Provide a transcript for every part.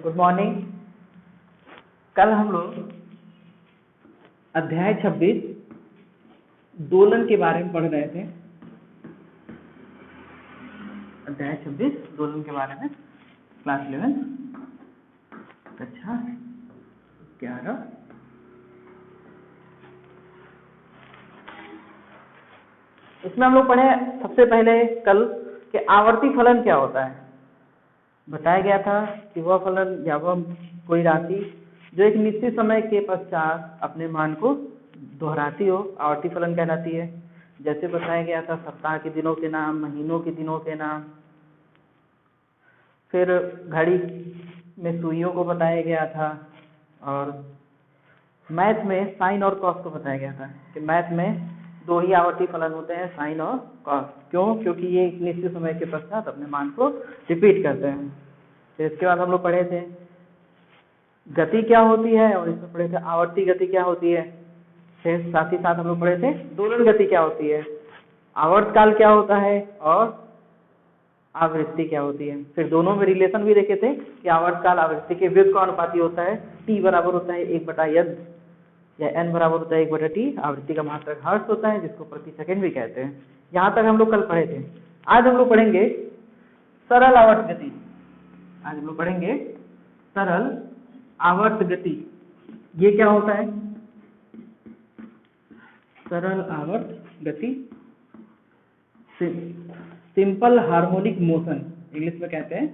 Good morning. कल हम लोग अध्याय 26 दोलन के बारे में पढ़ रहे थे। अध्याय 26 दोलन के बारे में, क्लास 11 कक्षा 11। इसमें हम लोग पढ़े सबसे पहले कल कि आवर्ती फलन क्या होता है। बताया गया था कि वह फलन या वह कोई राशि जो एक निश्चित समय के पश्चात अपने मान को दोहराती हो, आवर्ती फलन कहलाती है। जैसे बताया गया था सप्ताह के दिनों के नाम, महीनों के दिनों के नाम, फिर घड़ी में सुइयों को बताया गया था, और मैथ में साइन और कॉस को बताया गया था कि मैथ में दो ही आवर्ती फलन होते हैं, साइन और कॉस। क्यों? क्योंकि ये एक निश्चित समय के पश्चात अपने मान को रिपीट करते हैं। फिर इसके बाद हम लोग पढ़े थे गति क्या होती है, और इसमें पढ़े थे आवर्ती गति क्या होती है। फिर साथ ही साथ हम लोग पढ़े थे दोलन गति क्या होती है, आवर्तकाल क्या होता है और आवृत्ति क्या होती है। फिर दोनों में रिलेशन भी देखे थे कि आवर्तकाल आवृत्ति के व्युत्क्रमानुपाती होता है, टी बराबर होता है 1/n या n बराबर होता है 1/t। आवृत्ति का मात्रक हर्ट्ज होता है, जिसको प्रति सेकंड भी कहते हैं। यहाँ तक हम लोग कल पढ़े थे। आज हम लोग पढ़ेंगे सरल आवर्त गति। आज हम लोग पढ़ेंगे सरल आवर्त गति। ये क्या होता है? सरल आवर्त गति, सिंपल हार्मोनिक मोशन, इंग्लिश में कहते हैं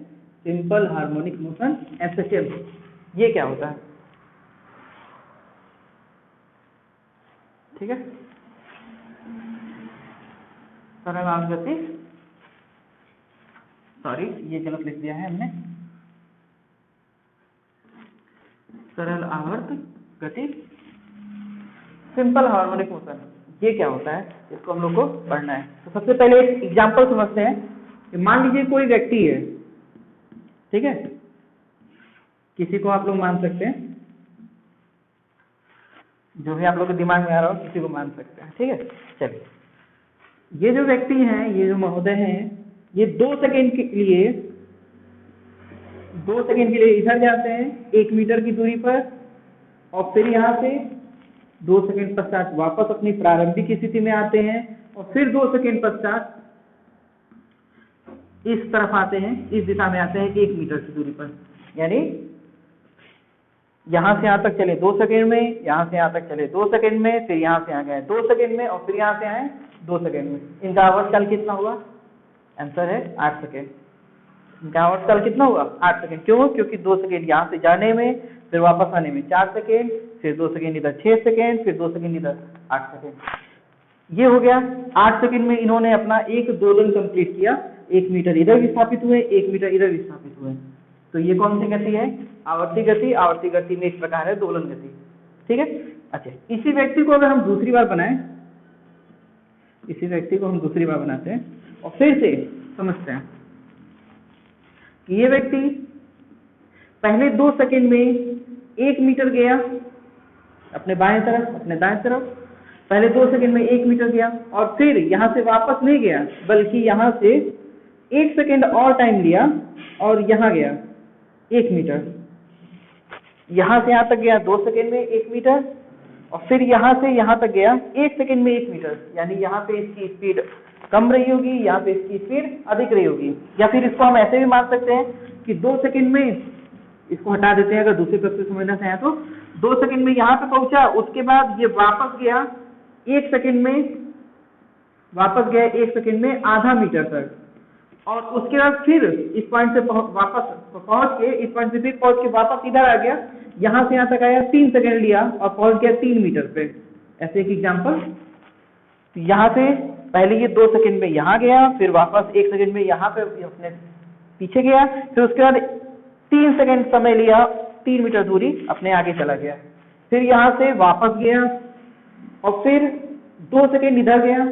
सिंपल हार्मोनिक मोशन, SHM। ये क्या होता है? ठीक है, सरल आवर्त गति, सॉरी ये गलत लिख दिया है हमने, सरल आवर्त गति सिंपल हार्मोनिक मोशन। ये क्या होता है, इसको हम लोग को पढ़ना है। तो सबसे पहले एक एग्जांपल समझते हैं कि मान लीजिए कोई व्यक्ति है, ठीक है, किसी को आप लोग मान सकते हैं, जो भी आप लोग के दिमाग में आ रहा हो किसी को मान सकते हैं, ठीक है। चलिए, ये जो व्यक्ति हैं, ये जो महोदय हैं, ये 2 सेकेंड के लिए इधर जाते हैं 1 मीटर की दूरी पर, और फिर यहाँ से 2 सेकेंड पश्चात वापस अपनी प्रारंभिक स्थिति में आते हैं, और फिर 2 सेकेंड पश्चात इस तरफ आते हैं, इस दिशा में आते हैं 1 मीटर की दूरी पर। यानी यहाँ से यहाँ तक चले 2 सेकेंड में, यहाँ से यहाँ तक चले 2 सेकेंड में, फिर यहाँ से यहाँ गए 2 सेकेंड में, और फिर यहाँ से आए 2 सेकेंड में। इनका आवर्तकाल कितना हुआ? आंसर है 8 सेकेंड। इनका आवर्तकाल कितना हुआ? 8 सेकेंड। क्यों? क्योंकि 2 सेकेंड यहाँ से जाने में, फिर वापस आने में 4 सेकेंड, फिर 2 सेकेंड इधर 6 सेकेंड, फिर 2 सेकेंड इधर 8 सेकेंड। ये हो गया 8 सेकेंड में इन्होंने अपना एक दोलन कंप्लीट किया। 1 मीटर इधर विस्थापित हुए, 1 मीटर इधर विस्थापित हुए। तो ये कौन सी गति है? आवर्ती गति। आवर्ती गति में इस प्रकार है दोलन गति, ठीक है। अच्छा, इसी व्यक्ति को अगर हम दूसरी बार बनाएं, इसी व्यक्ति को हम दूसरी बार बनाते हैं और फिर से समझते हैं कि ये व्यक्ति पहले 2 सेकेंड में 1 मीटर गया अपने बाएं तरफ, अपने दाएं तरफ। पहले 2 सेकेंड में 1 मीटर गया, और फिर यहाँ से वापस नहीं गया, बल्कि यहाँ से 1 सेकेंड और टाइम लिया और यहाँ गया 1 मीटर। यहाँ से यहाँ तक गया 2 सेकेंड में 1 मीटर, और फिर यहाँ से यहाँ तक गया 1 सेकेंड में 1 मीटर। यानी यहाँ पे इसकी स्पीड कम रही होगी, यहाँ पे इसकी स्पीड अधिक रही होगी। या फिर इसको हम ऐसे भी मान सकते हैं कि 2 सेकेंड में, इसको हटा देते हैं अगर दूसरे पक्ष से समझना चाहें तो, 2 सेकेंड में यहाँ पे पहुंचा, उसके बाद ये वापस गया 1 सेकेंड में, वापस गया 1 सेकेंड में आधा मीटर तक, और उसके बाद फिर इस पॉइंट से वापस पहुंच के, इस पॉइंट से फिर पहुंच के वापस इधर आ गया, यहाँ से यहाँ तक आया 3 सेकेंड लिया और पहुंच गया 3 मीटर पे। ऐसे एक एग्जाम्पल, यहाँ से पहले ये 2 सेकेंड में यहाँ गया, फिर वापस 1 सेकेंड में यहाँ पे अपने पीछे गया, फिर उसके बाद 3 सेकेंड समय लिया, 3 मीटर दूरी अपने आगे चला गया, फिर यहाँ से वापस गया, और फिर 2 सेकेंड इधर गया,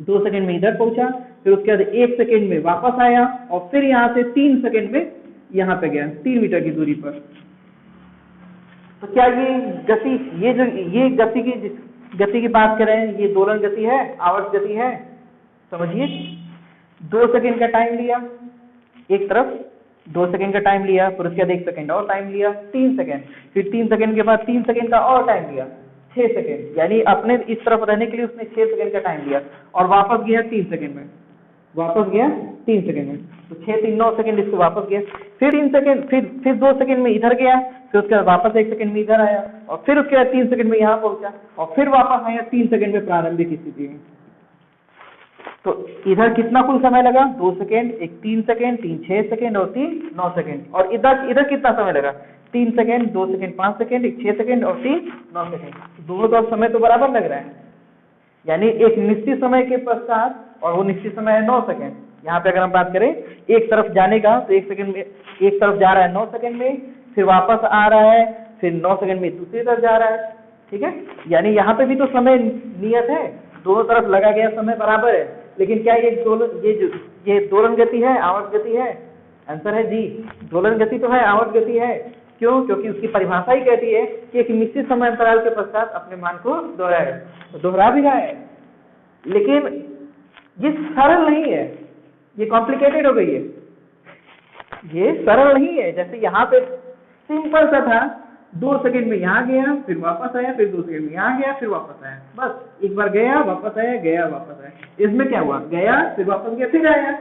2 सेकेंड में इधर पहुंचा, फिर उसके बाद 1 सेकेंड में वापस आया, और फिर यहाँ से 3 सेकेंड में यहाँ पे गया 3 मीटर की दूरी पर। तो क्या ये गति, ये गति की बात करें, ये दोलन गति है, आवर्त गति है? समझिए, 2 सेकेंड का टाइम लिया एक तरफ, 2 सेकंड का टाइम लिया, फिर उसके बाद 1 सेकंड और टाइम लिया, 3 सेकंड, फिर 3 सेकंड के बाद 3 सेकंड का और टाइम लिया, 6 सेकंड। यानी अपने इस तरफ रहने के लिए उसने 6 सेकंड का टाइम लिया और वापस गया 3 सेकंड में, वापस गया 3 सेकंड में, तो 6 3 9 सेकंड इसको वापस गया, फिर 3 सेकंड, फिर 2 सेकंड में इधर गया, फिर उसके बाद वापस 1 सेकंड में इधर आया और फिर उसके बाद 3 सेकंड में यहाँ पहुंचा और फिर वापस आया 3 सेकंड में प्रारंभिक स्थिति में। तो इधर कितना कुल समय लगा? 2 सेकंड, एक 3 सेकंड, 3 6 सेकंड और 3 9 सेकंड। और इधर कितना समय लगा? 3 सेकंड, 2 सेकंड 5 सेकंड, एक 6 सेकंड और 3 9 सेकंड। दोनों तरफ समय तो बराबर लग रहा है, यानी एक निश्चित समय के पश्चात, और वो निश्चित समय है 9 सेकंड। यहाँ पे अगर हम बात करें एक तरफ जाने का, तो 1 सेकंड में एक तरफ जा रहा है 9 सेकंड में, फिर वापस आ रहा है, फिर 9 सेकंड में दूसरी तरफ जा रहा है, ठीक है। यानी यहाँ पे भी तो समय नियत है, दोनों तरफ लगा गया समय बराबर है, लेकिन क्या ये दोलन गति है, आवर्त गति है? आंसर है जी, दोलन गति तो है, आवर्त गति है। क्यों? क्योंकि उसकी परिभाषा ही कहती है कि एक निश्चित समय अंतराल के पश्चात अपने मान को दोहराए, तो दोहरा भी रहा है। लेकिन ये सरल नहीं है, ये कॉम्प्लिकेटेड हो गई है, ये सरल नहीं है। जैसे यहाँ पे सिंपल सा था, 2 सेकंड में यहाँ गया, फिर वापस आया, फिर 2 सेकंड में यहाँ गया, फिर वापस आया, बस एक बार गया वापस आया, गया वापस आया। इसमें क्या हुआ? गया फिर वापस गया, फिर आया,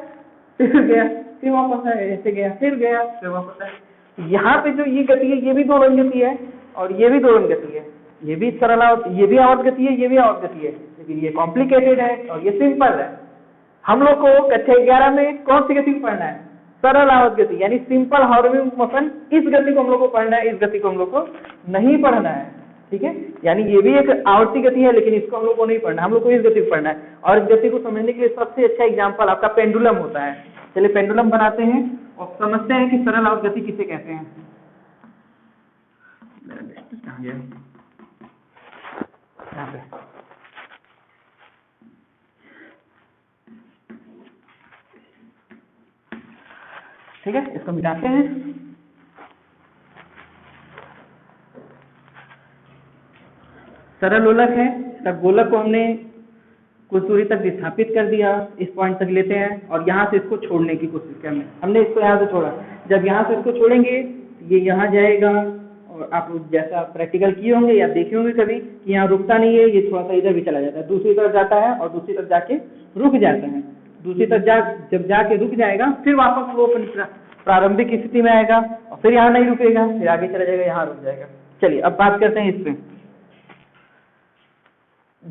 फिर गया, फिर वापस आया, ऐसे गया, फिर गया, फिर वापस आया। यहाँ पे जो ये गति है, ये भी दोलन गति है और ये भी दोलन गति है, ये भी सरल ये भी आवर्त गति है, ये भी आवर्त गति है, लेकिन ये कॉम्प्लिकेटेड है और ये सिंपल है। हम लोग को कक्षा 11 में कौन सी गति पढ़ना है? सरल आवर्त गति, यानी सिंपल हार्मोनिक मोशन। इस गति को हम लोग को पढ़ना है, इस गति को हम लोग को नहीं पढ़ना है, ठीक है। यानी ये भी एक आवर्ती गति है, लेकिन इसको हम लोग को नहीं पढ़ना, हम लोग को इस गति को पढ़ना है। और इस गति को समझने के लिए सबसे अच्छा एग्जाम्पल आपका पेंडुलम होता है। चलिए पेंडुलम बनाते हैं और समझते हैं कि सरल आवर्त गति किसे कहते हैं। यहाँ पे ठीक है, इसको मिटाते हैं। सरल लोलक है, इसका गोलक को हमने कुछ दूरी तक विस्थापित कर दिया, इस पॉइंट तक लेते हैं और यहाँ से इसको छोड़ने की कोशिश करनी। हमने इसको यहाँ से छोड़ा, जब यहाँ से इसको छोड़ेंगे ये यहाँ जाएगा, और आप जैसा प्रैक्टिकल किए होंगे या देखे होंगे कभी कि यहाँ रुकता नहीं है, ये थोड़ा सा इधर भी चला जाता है, दूसरी तरफ जाता है और दूसरी तरफ जाके रुक जाता है। दूसरी तरफ जब जाके रुक जाएगा, फिर वापस वो प्रारंभिक स्थिति में आएगा और फिर यहाँ नहीं रुकेगा, फिर आगे चला जाएगा, यहाँ रुक जाएगा। चलिए अब बात करते हैं इस पे।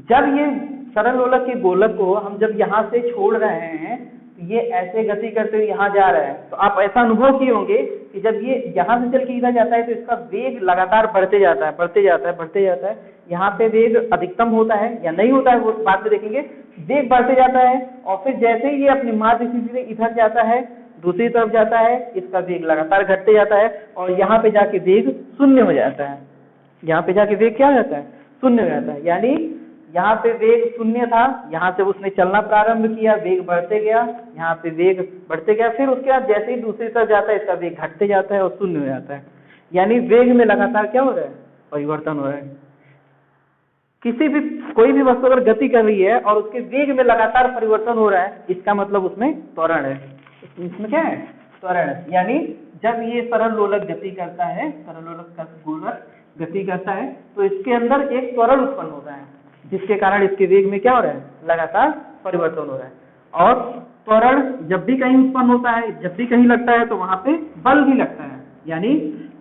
जब ये सरल लोलक के गोलक को हम जब यहाँ से छोड़ रहे हैं, तो ये ऐसे गति करते हुए यहाँ जा रहा है, तो आप ऐसा अनुभव किए होंगे कि जब ये यहाँ से चल के इधर जाता है तो इसका वेग लगातार बढ़ते जाता है, बढ़ते जाता है, बढ़ते जाता है। यहाँ पे वेग अधिकतम होता है या नहीं होता है वो बाद में देखेंगे। वेग बढ़ते जाता है और फिर जैसे ही ये अपनी माध्य स्थिति से इधर जाता है, दूसरी तरफ जाता है, इसका वेग लगातार घटते जाता है और यहाँ पे जाके वेग शून्य हो जाता है। यहाँ पे जाके वेग क्या हो जाता है? शून्य हो जाता है। यानी यहाँ पे वेग शून्य था, यहाँ से उसने चलना प्रारंभ किया, वेग बढ़ते गया, यहाँ पे वेग बढ़ते गया, फिर उसके बाद जैसे ही दूसरी तरफ जाता है इसका वेग घटते जाता है और शून्य हो जाता है। यानी वेग में लगातार क्या हो रहा है? परिवर्तन हो रहा है। कोई भी वस्तु अगर गति कर रही है और उसके वेग में लगातार परिवर्तन हो रहा है, इसका मतलब उसमें त्वरण है। इसमें क्या है? त्वरण है। यानी जब ये सरल लोलक गति करता है, सरल लोलक का गोलक गति करता है, तो इसके अंदर एक त्वरण उत्पन्न होता है, जिसके कारण इसके वेग में क्या हो रहा है? लगातार परिवर्तन हो रहा है। और त्वरण जब भी कहीं उत्पन्न होता है, जब भी कहीं लगता है, तो वहां पे बल भी लगता है। यानी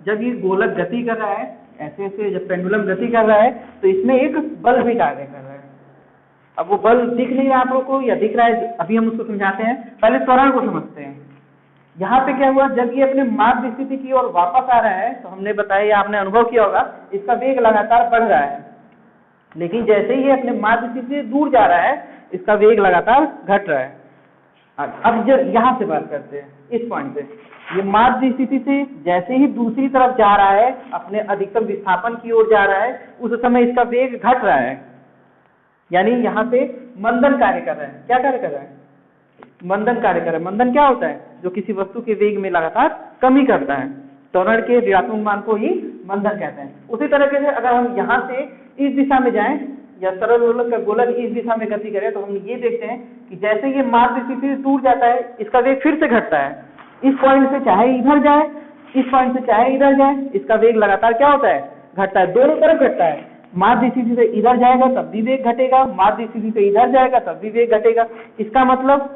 जब ये गोलक गति कर रहा है, ऐसे ऐसे जब पेंडुलम गति कर रहा है, तो इसमें एक बल भी कार्य कर रहा है। अब वो बल दिख नहीं रहा आप लोग को या दिख रहा है, अभी हम उसको समझाते हैं। पहले त्वरण को समझते हैं। यहाँ पे क्या हुआ, जब ये अपने माध्य स्थिति की ओर वापस आ रहा है, तो हमने बताया, आपने अनुभव किया होगा, इसका वेग लगातार बढ़ रहा है। लेकिन जैसे ही ये अपने माध्य स्थिति से दूर जा रहा है, इसका वेग लगातार घट रहा है। अब जब यहाँ से बात करते हैं, इस पॉइंट से, ये माध्य स्थिति से जैसे ही दूसरी तरफ जा रहा है, अपने अधिकतम विस्थापन की ओर जा रहा है, उस समय इसका वेग घट रहा है। यानी यहाँ पे मंदन कार्य कर रहा है। क्या कार्य कर रहा है? मंदन कार्य कर रहा है। मंदन क्या होता है? जो किसी वस्तु के वेग में लगातार कमी करता है। त्वरण के ऋणात्मक मान को ही मंदन कहते हैं। उसी तरीके से अगर हम यहाँ से इस दिशा में जाएं या सरल लोलक का गोलक इस दिशा में गति करे, तो हम ये देखते हैं कि जैसे ये माध्य स्थिति से दूर जाता है, इसका वेग फिर से घटता है। इस पॉइंट से चाहे इधर जाए, इस पॉइंट से चाहे इधर जाए, इसका वेग लगातार क्या होता है, घटता है, दोनों तरफ घटता है। माध्य स्थिति से इधर जाएगा तब भी वेग घटेगा, माध्य स्थिति से इधर जाएगा तब भी वेग घटेगा। इसका मतलब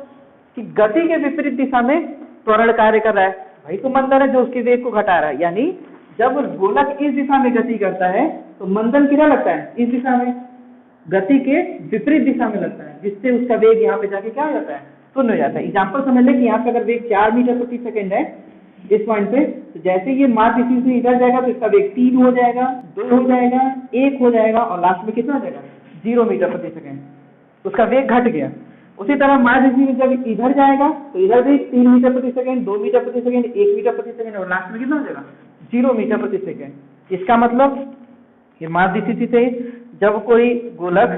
कि गति के विपरीत दिशा में त्वरण कार्य कर रहा है। भाई तो मंदन है जो उसके वेग को घटा रहा है, यानी जब गोलक इस दिशा में गति करता है तो मंदन किधर लगता है, इस दिशा में, गति के विपरीत दिशा में लगता है, जिससे उसका वेग यहाँ पे जाके क्या हो जाता है, शून्य हो जाता है। एग्जाम्पल समझ ले कि यहाँ पे अगर वेग 4 मीटर प्रति सेकंड है इस पॉइंट पे, तो जैसे ये माध्य स्थिति से इधर जाएगा तो इसका वेग 3 हो जाएगा, 2 हो जाएगा, 1 हो जाएगा और लास्ट में कितना हो जाएगा, 0 मीटर प्रति सेकंड, उसका वेग घट गया। उसी तरह माध्य स्थिति जब इधर जाएगा तो इधर भी 3 मीटर प्रति सेकंड, 2 मीटर प्रति सेकंड, 1 मीटर प्रति सेकंड और लास्ट में कितना हो जाएगा, 0 मीटर प्रति सेकंड। इसका मतलब कि माध्य स्थिति से जब कोई गोलक,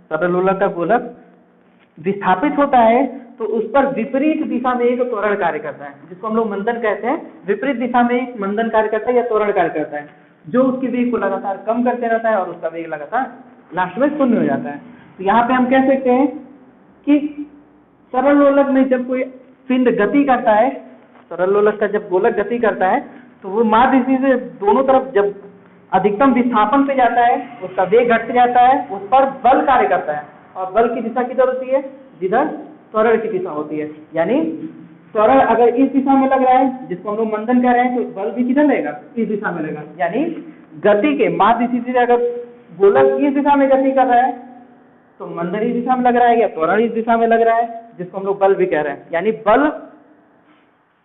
सरलोलक का गोलक विस्थापित होता है तो उस पर विपरीत दिशा में एक त्वरण कार्य करता है, जिसको हम लोग मंदन कहते हैं। विपरीत दिशा में एक मंदन कार्य करता है या त्वरण कार्य करता है, जो उसके वेग को लगातार कम करते रहता है और उसका वेग लगातार लास्ट में शून्य हो जाता है। तो यहाँ पे हम कह सकते हैं कि सरलोलक में जब कोई पिंड गति करता है, सरलोलक का जब गोलक गति करता है तो वो माध्य स्थिति से दोनों तरफ जब अधिकतम विस्थापन पे जाता है, उसका वेग घटते जाता है, उस पर बल कार्य करता है और बल की दिशा किधर होती है, जिधर त्वरण की दिशा होती है। यानी त्वरण अगर इस दिशा में लग रहा है, जिसको हम लोग मंदन कह रहे हैं, तो बल भी किधर लगेगा, इस दिशा में लगेगा। यानी गति के माध्य स्थिति से अगर गोलक इस दिशा में गति कर रहा है तो मंदन इस दिशा में लग रहा है या त्वरण इस दिशा में लग रहा है, जिसको हम लोग बल भी कह रहे हैं। यानी बल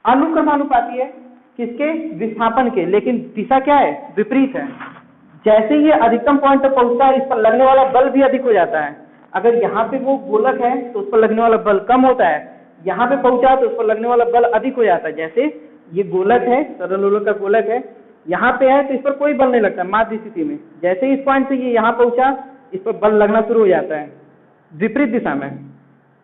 अनुक्रमानुपाती है किसके, विस्थापन के, लेकिन दिशा क्या है, विपरीत है। जैसे ये अधिकतम पॉइंट तक पहुंचता है, इस पर लगने वाला बल भी अधिक हो जाता है। अगर यहाँ पे वो गोलक है तो उस पर लगने वाला बल कम होता है, यहाँ पे पहुंचा तो उस पर लगने वाला बल अधिक हो जाता है। जैसे ये गोलक है, सरलोलक का गोलक है, यहाँ पे है तो इस पर कोई बल नहीं लगता माध्य स्थिति में। जैसे इस पॉइंट से ये यहाँ पहुंचा, इस पर बल लगना शुरू हो जाता है विपरीत दिशा में।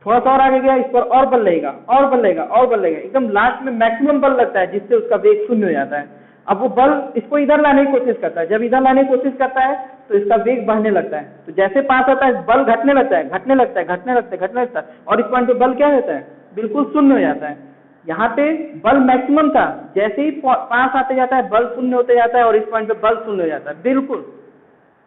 थोड़ा सा और आगे गया, इस पर और बल लगेगा, और बल लगेगा, और बल लगेगा, एकदम लास्ट में मैक्सिमम बल लगता है, जिससे उसका वेग शून्य हो जाता है। अब वो बल इसको इधर लाने की कोशिश करता है, जब इधर लाने की कोशिश करता है तो इसका वेग बढ़ने लगता है। तो जैसे पास आता है बल घटने लगता है, घटने लगता है, घटने लगता है, घटने लगता है, और इस पॉइंट पे बल क्या रहता है, बिल्कुल शून्य हो जाता है। यहाँ पे बल मैक्सिमम था, जैसे ही पास आते जाता है बल शून्य होते जाता है और इस पॉइंट पे बल शून्य हो जाता है, बिल्कुल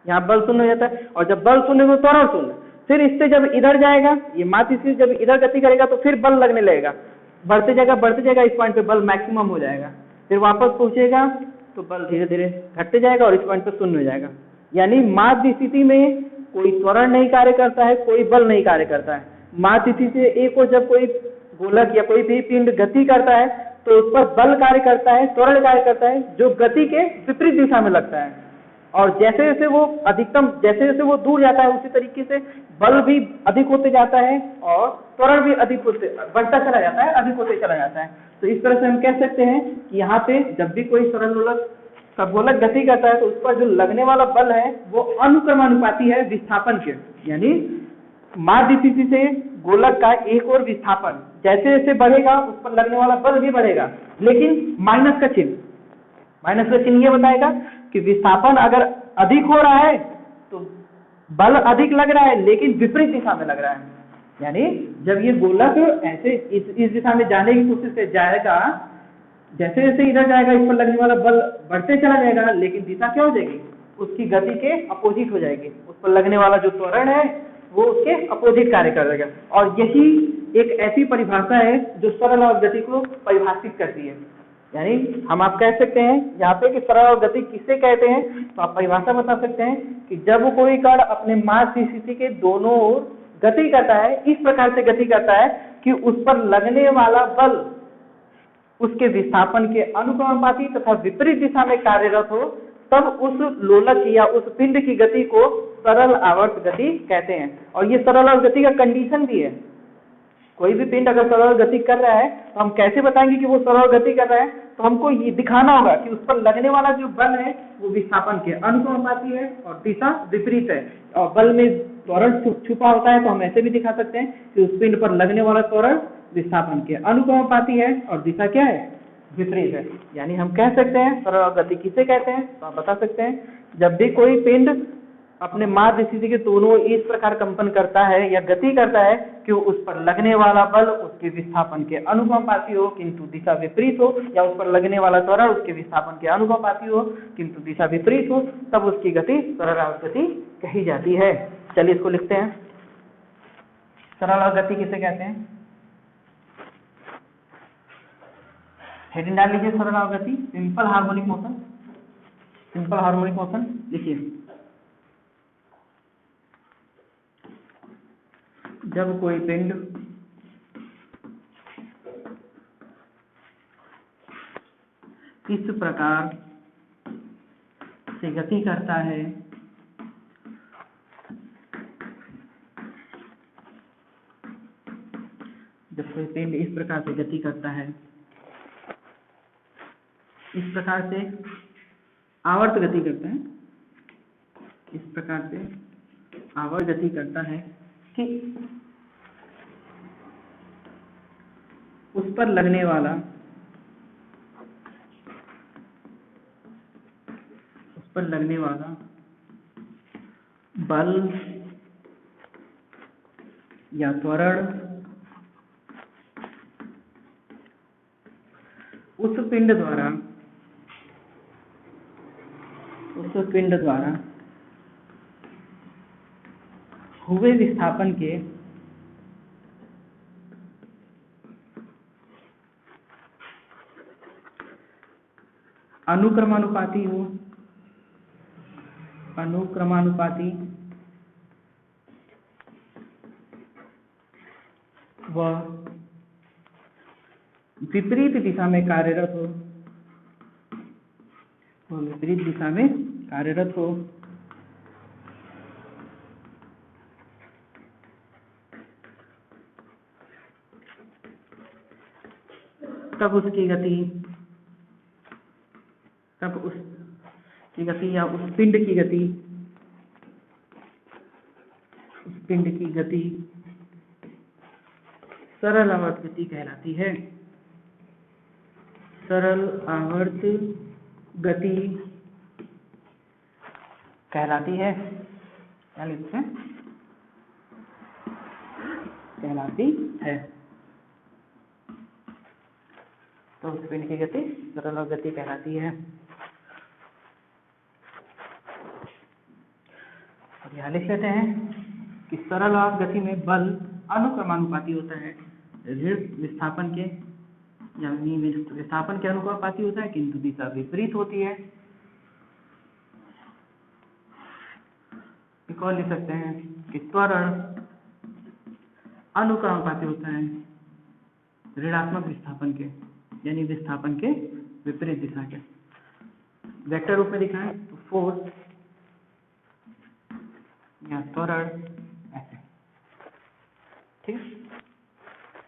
यहाँ बल शून्य हो जाता है। और जब बल शून्य हो तो त्वरण शून्य, फिर इससे जब इधर जाएगा, ये माध्य स्थिति जब इधर गति करेगा तो फिर बल लगने लगेगा, बढ़ते जाएगा, इस पॉइंट पे बल मैक्सिमम हो जाएगा, फिर वापस पहुंचेगा तो बल धीरे धीरे घटते जाएगा और इस पॉइंट पे शून्य हो जाएगा। यानी माध्य स्थिति में कोई त्वरण नहीं कार्य करता है, कोई बल नहीं कार्य करता है। माध्य स्थिति से एक और जब कोई गोलक या कोई भी पिंड गति करता है तो उस पर बल कार्य करता है, त्वरण कार्य करता है, जो गति के विपरीत दिशा में लगता है। और जैसे जैसे वो अधिकतम, जैसे जैसे वो दूर जाता है, उसी तरीके से बल भी अधिक होते जाता है और त्वरण भी अधिक होते बढ़ता चला जाता है, अधिक होते चला जाता है। तो इस तरह से हम कह सकते हैं कि यहाँ पे जब भी कोई सरलोलक का गोलक गति करता है तो उस पर जो लगने वाला बल है वो अनुक्रमानुपाती है विस्थापन के। यानी माध्य स्थिति से गोलक का एक और विस्थापन जैसे जैसे बढ़ेगा उस पर लगने वाला बल भी बढ़ेगा, लेकिन माइनस का चिन्ह ये बताएगा कि विस्थापन अगर अधिक हो रहा है तो बल अधिक लग रहा है, लेकिन विपरीत दिशा में लग रहा है। यानी जब ये गोलक ऐसे इस दिशा में जाने की कोशिश से जाएगा, जैसे जैसे इधर जाएगा इस पर लगने वाला बल बढ़ते चला जाएगा, लेकिन दिशा क्या हो जाएगी, उसकी गति के अपोजिट हो जाएगी। उस पर लगने वाला जो त्वरण है वो उसके अपोजिट कार्य करेगा। और यही एक ऐसी परिभाषा है जो सरल और गति को परिभाषित करती है। यानी हम आप कह सकते हैं यहाँ पे कि सरल और गति किससे कहते हैं, तो आप परिभाषा बता सकते हैं कि जब कोई कण अपने माध्य स्थिति के दोनों ओर गति करता है, इस प्रकार से गति करता है कि उस पर लगने वाला बल उसके विस्थापन के अनुक्रमानुपाती तथा विपरीत दिशा में कार्यरत हो, तब उस लोलक या उस पिंड की गति को सरल आवर्त गति कहते हैं। और ये सरल आवर्त गति का कंडीशन भी है। कोई भी पिंड अगर सरल गति कर रहा है तो हम कैसे बताएंगे कि वो सरल गति कर रहा है, तो हमको ये दिखाना होगा कि उस पर लगने वाला जो बल है वो विस्थापन के अनुक्रमानुपाती है और दिशा विपरीत है। और बल में त्वरण छुपा होता है, तो हम ऐसे भी दिखा सकते हैं कि उस पिंड पर लगने वाला त्वरण विस्थापन के अनुक्रमानुपाती है और दिशा क्या है, विपरीत है। यानी हम कह सकते हैं सरल गति किसे कहते हैं, तो आप बता सकते हैं जब भी कोई पिंड अपने माध्य स्थिति के दोनों इस प्रकार कंपन करता है या गति करता है कि उस पर लगने वाला बल उसके विस्थापन के अनुपाती हो किंतु दिशा विपरीत हो, या उस पर लगने वाला त्वरण उसके विस्थापन के अनुपाती हो किंतु दिशा विपरीत हो, तब उसकी गति सरलावर्त गति कही जाती है। चलिए इसको लिखते हैं। सरलावर्त गति किसे कहते हैं? हेडिंग डाल लीजिए सरलावर्त गति, simple harmonic motion. Simple harmonic motion लिखिए। जब कोई पिंड इस प्रकार से गति करता है जब कोई पिंड इस प्रकार से गति करता है, इस प्रकार से आवर्त गति करता है, इस प्रकार से आवर्त गति करता है कि उस पर लगने वाला बल या त्वरण उस पिंड द्वारा हुए विस्थापन के अनुक्रमानुपाती हो, वह विपरीत दिशा में कार्यरत हो, तब उसकी गति या उस पिंड की गति सरल आवर्त गति कहलाती है। सरल आवर्त गति कहलाती है। क्या लिखते हैं? कहलाती है। तो उस पिंड की गति सरल आवर्त गति कहलाती है। और यहाँ लिख लेते हैं कि सरल आवर्त गति में बल अनुक्रमानुपाती होता है, ऋण विस्थापन के यानी विस्थापन के अनुपाती होता है किंतु दिशा विपरीत होती है। एक और लिख सकते हैं कि त्वरण अनुक्रमानुपाती होता है ऋणात्मक विस्थापन के यानी विस्थापन के विपरीत दिशा के। वेक्टर रूप में दिखाएं तो फोर्स या त्वरण ऐसे। ठीक,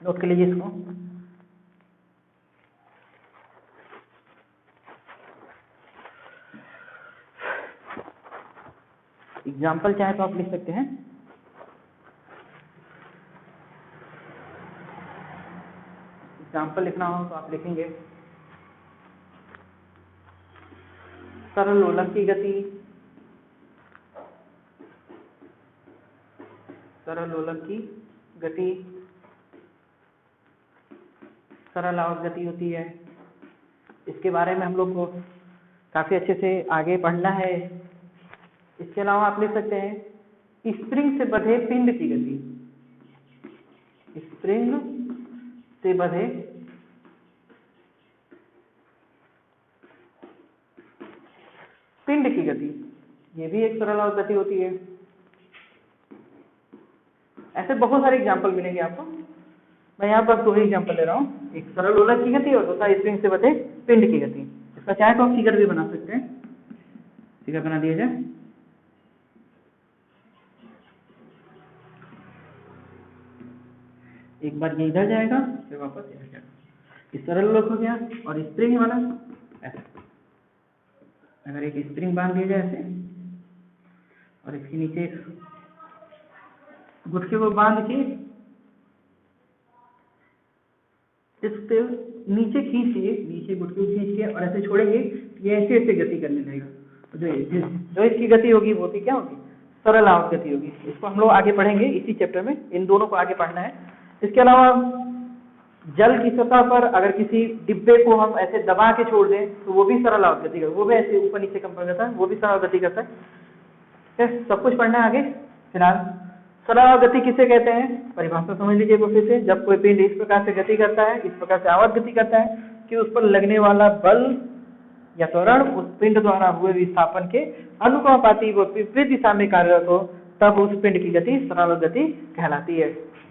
नोट कर लीजिए इसको। एग्जाम्पल चाहे तो आप लिख सकते हैं। एग्जाम्पल लिखना हो तो आप लिखेंगे सरल लोलक की गति, सरल आवर्त गति होती है। इसके बारे में हम लोग को काफी अच्छे से आगे पढ़ना है। इसके अलावा आप लिख सकते हैं स्प्रिंग से बंधे पिंड की गति, स्प्रिंग से बंधे पिंड की गति, ये भी एक सरल आवर्त गति होती है। ऐसे बहुत सारे एग्जाम्पल मिलेंगे आपको। मैं यहाँ पर 2 ही एग्जाम्पल ले रहा हूँ, एक सरल लोलक की गति और दूसरा स्प्रिंग से बंधे पिंड की गति। इसका चाहे तो आप फिगर भी बना सकते हैं। फिगर बना दिया जाए। एक बार ये इधर जाएगा फिर वापस इधर जाएगा। इस सरल लोलक हो गया और स्प्रिंग वाला ऐसे। अगर एक स्प्रिंग बांध दिया जाए ऐसे और इसके नीचे गुटके को बांध के इससे नीचे नीचे गुटके को खींच के और ऐसे छोड़ेंगे, ये ऐसे ऐसे गति करने लगेगा। जो इसकी गति होगी वो भी क्या होगी? सरल आवर्त गति होगी। इसको हम लोग आगे पढ़ेंगे इसी चैप्टर में, इन दोनों को आगे पढ़ना है। इसके अलावा जल की सतह पर अगर किसी डिब्बे को हम ऐसे दबा के छोड़ दें तो वो भी सरल आवर्त गति करता है, वो भी ऐसे ऊपर नीचे कंपन करता है, वो भी सरल गति करता है। ठीक है, सब कुछ पढ़ना है आगे। फिलहाल सरल गति किसे कहते हैं, परिभाषा समझ लीजिए फिर से। जब कोई पिंड इस प्रकार से गति करता है, इस प्रकार से आवर्त गति करता है कि उस पर लगने वाला बल या त्वरण उस पिंड द्वारा हुए विस्थापन के अनुपाती व विपरीत दिशा में कार्यरत हो, तब उस पिंड की गति सरल गति कहलाती है।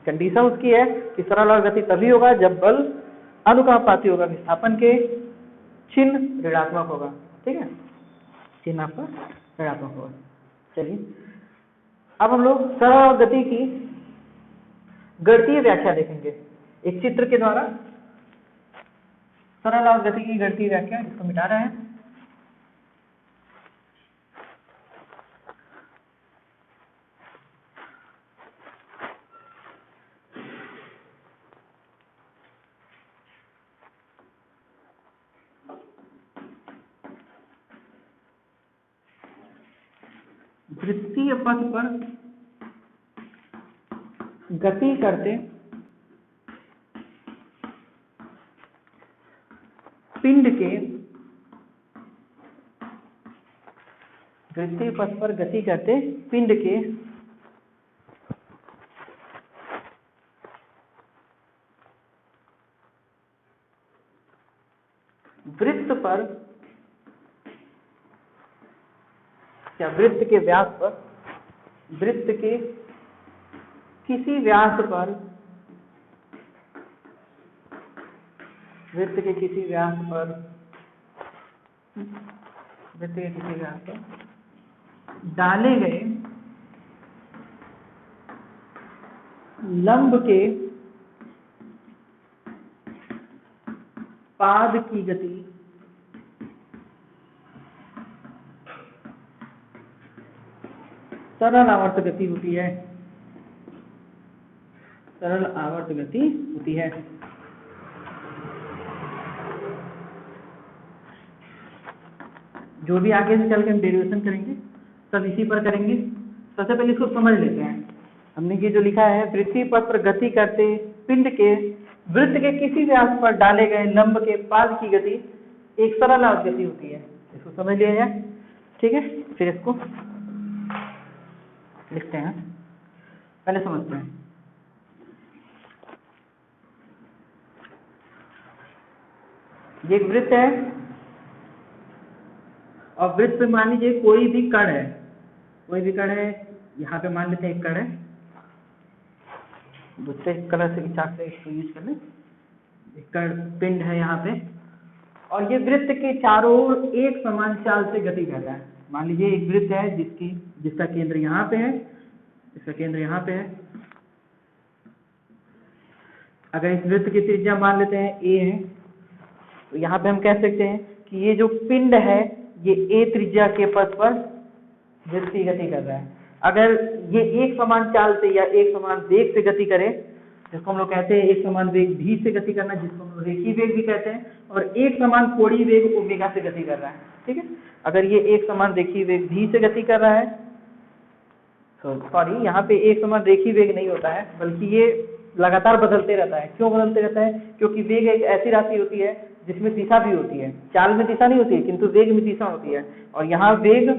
कंडीशन उसकी है कि सरल गति तभी होगा जब बल अनुपाती होगा विस्थापन के, चिन्ह ऋणात्मक होगा। ठीक है, चिन्ह आपका ऋणात्मक होगा। चलिए अब हम लोग सरल गति की गणितीय व्याख्या देखेंगे एक चित्र के द्वारा। सरल और गति की गणितीय व्याख्या, इसको मिटा रहे हैं। वृत्तीय पथ पर गति करते पिंड के, वृत्तीय पथ पर गति करते पिंड के वृत्त पर या वृत्त के व्यास पर, वृत्त के किसी व्यास पर, वृत्त के किसी व्यास पर, वृत्त के किसी व्यास पर डाले गए लंब के पाद की गति सरल आवर्त गति होती है। सरल आवर्त गति होती है। जो भी आगे से चल के हम डेरिवेशन करेंगे सब इसी पर करेंगे। सबसे पहले इसको समझ लेते हैं। हमने ये जो लिखा है, वृत्तीय पथ पर गति करते पिंड के वृत्त के किसी व्यास पर डाले गए लंब के पाद की गति एक सरल आवर्त गति होती है। इसको समझ लिया जाए। ठीक है, फिर इसको लिखते हैं, पहले समझते हैं। ये एक वृत्त है और वृत्त पे मान लीजिए कोई भी कण है, कोई भी कण है। यहाँ पे मान लेते हैं एक कण है, दूसरे कलर से चाक से इसको यूज कर लें। एक कण पिंड है यहाँ पे और ये वृत्त के चारों ओर एक समान चाल से गति कर रहा है। मान लीजिए एक वृत्त है जिसका केंद्र यहाँ पे है, इसका केंद्र यहाँ पे है। अगर इस वृत्त की त्रिज्या मान लेते हैं a है, तो यहाँ पे हम कह सकते हैं कि ये जो पिंड है ये a त्रिज्या के पथ पर वृत्तीय गति कर रहा है। अगर ये एक समान चाल से या एक समान वेग से गति करे, जिसको हम लोग कहते हैं एक समान वेग v से गति करना, जिसको हम लोग रेखीय वेग भी कहते हैं, और एक समान कोणीय वेग ओमेगा से गति कर रहा है। ठीक है, अगर ये एक समान रेखीय वेग v से गति कर रहा है, तो सॉरी यहाँ पे एक समान रेखीय वेग नहीं होता है, बल्कि ये लगातार बदलते रहता है। क्यों बदलते रहता है? क्योंकि वेग एक ऐसी राशि होती है जिसमें दिशा भी होती है। चाल में दिशा नहीं होती है, किंतु वेग में दिशा होती है। और यहाँ वेग,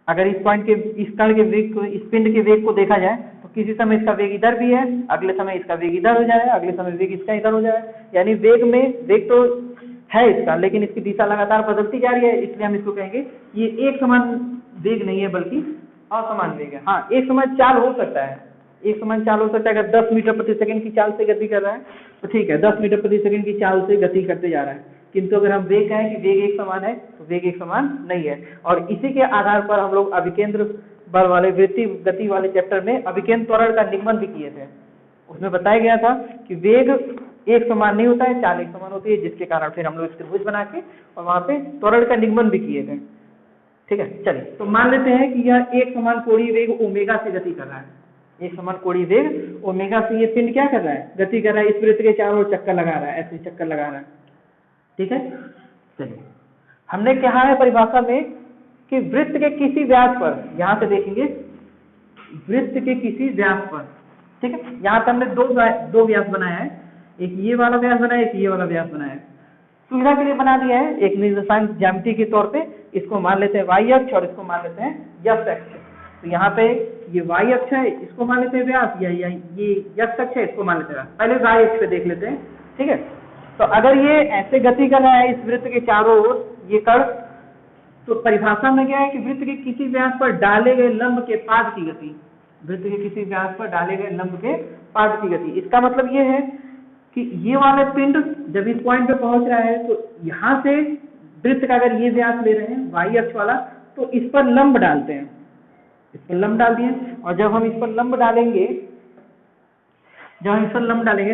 अगर इस पॉइंट के, इस कण के वेग को, इस पिंड के वेग को देखा जाए तो किसी समय इसका वेग इधर भी है, अगले समय इसका वेग इधर हो जाए, अगले समय वेग इसका इधर हो जाए। यानी वेग में, वेग तो है इसका, लेकिन इसकी दिशा लगातार बदलती जा रही है। इसलिए हम इसको कहेंगे ये एक समान वेग नहीं है बल्कि असमान वेग है। हाँ, एक समान चाल हो सकता है, एक समान चाल हो सकता है। अगर 10 मीटर प्रति सेकंड की चाल से गति कर रहा है तो ठीक है, 10 मीटर प्रति सेकंड की चाल से गति करते जा रहा है। किंतु अगर हम वेग कहें कि वेग एक समान है, तो वेग एक समान नहीं है। और इसी के आधार पर हम लोग अभिकेंद्र बल वाले वृत्तीय गति वाले चैप्टर में अभिकेंद्र त्वरण का निगमन भी किए थे। उसमें बताया गया था कि वेग एक समान नहीं होता है, चाल एक समान होती है, जिसके कारण फिर हम लोग त्रिभुज बना के और वहां पे त्वरण का निगमन भी किए थे। ठीक है, चलिए तो मान लेते हैं कि यह एक समान कोणीय वेग ओमेगा से गति कर रहा है। एक समान कोणीय वेग ओमेगा से ये पिंड क्या कर रहा है? गति कर रहा है। इस वृत्त के चारों ओर चक्कर लगा रहा है, ऐसे चक्कर लगा रहा है। ठीक है, चलिए हमने कहा है परिभाषा में कि वृत्त के किसी व्यास पर, यहाँ से देखेंगे वृत्त के किसी व्यास पर, ठीक है, यहाँ पे हमने दो व्यास बनाया है, एक ये वाला व्यास बनाया है, एक ये वाला व्यास बनाया है, सुविधा के लिए बना दिया है एक निर्देशांक ज्यामिति के तौर पे। इसको मान लेते हैं y अक्ष और इसको मान लेते हैं x अक्ष। तो यहाँ पे ये y अक्ष है, इसको मान लेते हैं व्यास, या ये x अक्ष है, इसको मान लेते हैं। पहले y अक्ष पे देख लेते हैं, ठीक है। तो अगर ये ऐसे गति कर रहा है इस वृत्त के चारों ओर ये कण, तो परिभाषा में क्या है कि वृत्त के किसी व्यास पर डाले गए लंब के पाद की गति, वृत्त के किसी व्यास पर डाले गए लंब के पाद की गति। इसका मतलब ये है कि ये वाले पिंड जब इस पॉइंट पे पहुंच रहा है, तो यहाँ से वृत्त का अगर ये व्यास ले रहे हैं y अक्ष वाला, तो इस पर लंब डालते हैं, इस पर लंब डाल दिए। और जब हम इस पर लंब डालेंगे,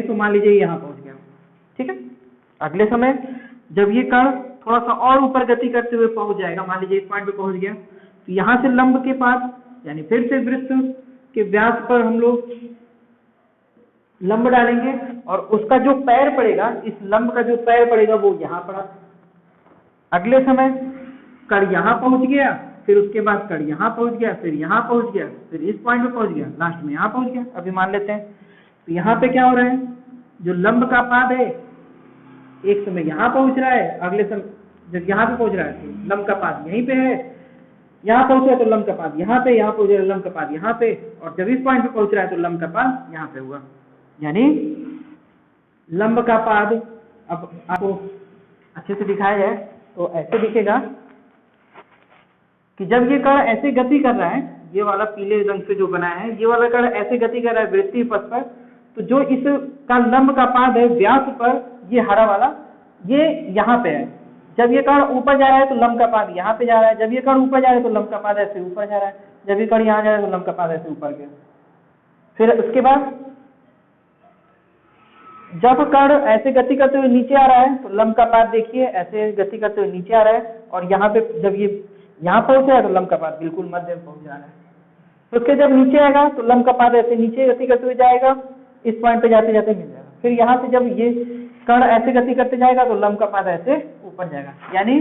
तो मान लीजिए यहाँ पहुंच गया, ठीक है। अगले समय जब ये कण थोड़ा सा और ऊपर गति करते हुए पहुंच जाएगा, मान लीजिए इस पॉइंट पे पहुंच गया, तो यहाँ से लंब के पास, यानी फिर से वृत्त के व्यास पर हम लोग लंब डालेंगे, और उसका जो पैर पड़ेगा, इस लंब का जो पैर पड़ेगा वो यहाँ पड़ा। अगले समय कण यहाँ पहुंच गया, फिर उसके बाद कण यहाँ पहुंच गया, फिर यहाँ पहुंच गया, फिर इस पॉइंट पे पहुंच गया, लास्ट में यहाँ पहुंच गया। अभी मान लेते हैं, तो यहाँ पे क्या हो रहा है, जो लंब का पाद है एक समय यहाँ पहुंच रहा है, अगले समय जब यहाँ पे पहुंच रहा है तो लंब का पाद यहीं पे है, यहाँ पहुंचा तो लंब का पाद यहाँ पे, यहाँ पहुंच रहा है लंब का पाद यहाँ पे, और जब इस पॉइंट पे पहुंच रहा है तो लंब का पाद यहाँ पे हुआ। यानी लंब का पाद, अब आपको अच्छे से दिखाया जाए तो ऐसे दिखेगा कि जब ये कण ऐसे गति कर रहा है, ये वाला पीले रंग से जो बनाया है, ये वाला कण ऐसे गति कर रहा है वृत्तीय पथ पर, तो जो इसका लंब का पाद है व्यास पर, ये हरा वाला, ये यहाँ पे है। जब ये कण ऊपर जा रहा है तो लंब का पाद यहाँ पे जा रहा है, जब ये कण ऊपर जा रहा है तो लंब का पाद ऐसे ऊपर जा रहा है, जब ये कण यहाँ जा रहा है तो लंब का पाद ऐसे ऊपर गया। फिर उसके बाद जब कण ऐसे गति करते हुए नीचे आ रहा है तो लंब का पाद देखिए ऐसे गति करते हुए नीचे आ रहा है, और यहाँ पे जब ये यहाँ पहुंच रहा है तो लंब का पाद बिल्कुल मध्य में पहुंच जा रहा है। तो उसके जब नीचे आएगा तो लंब का पाद ऐसे नीचे गति करते हुए जाएगा, इस पॉइंट पे जाते जाते मिल जाएगा। फिर यहाँ से जब ये कण ऐसे गति करते जाएगा तो लंब का पाद ऐसे ऊपर जाएगा। यानी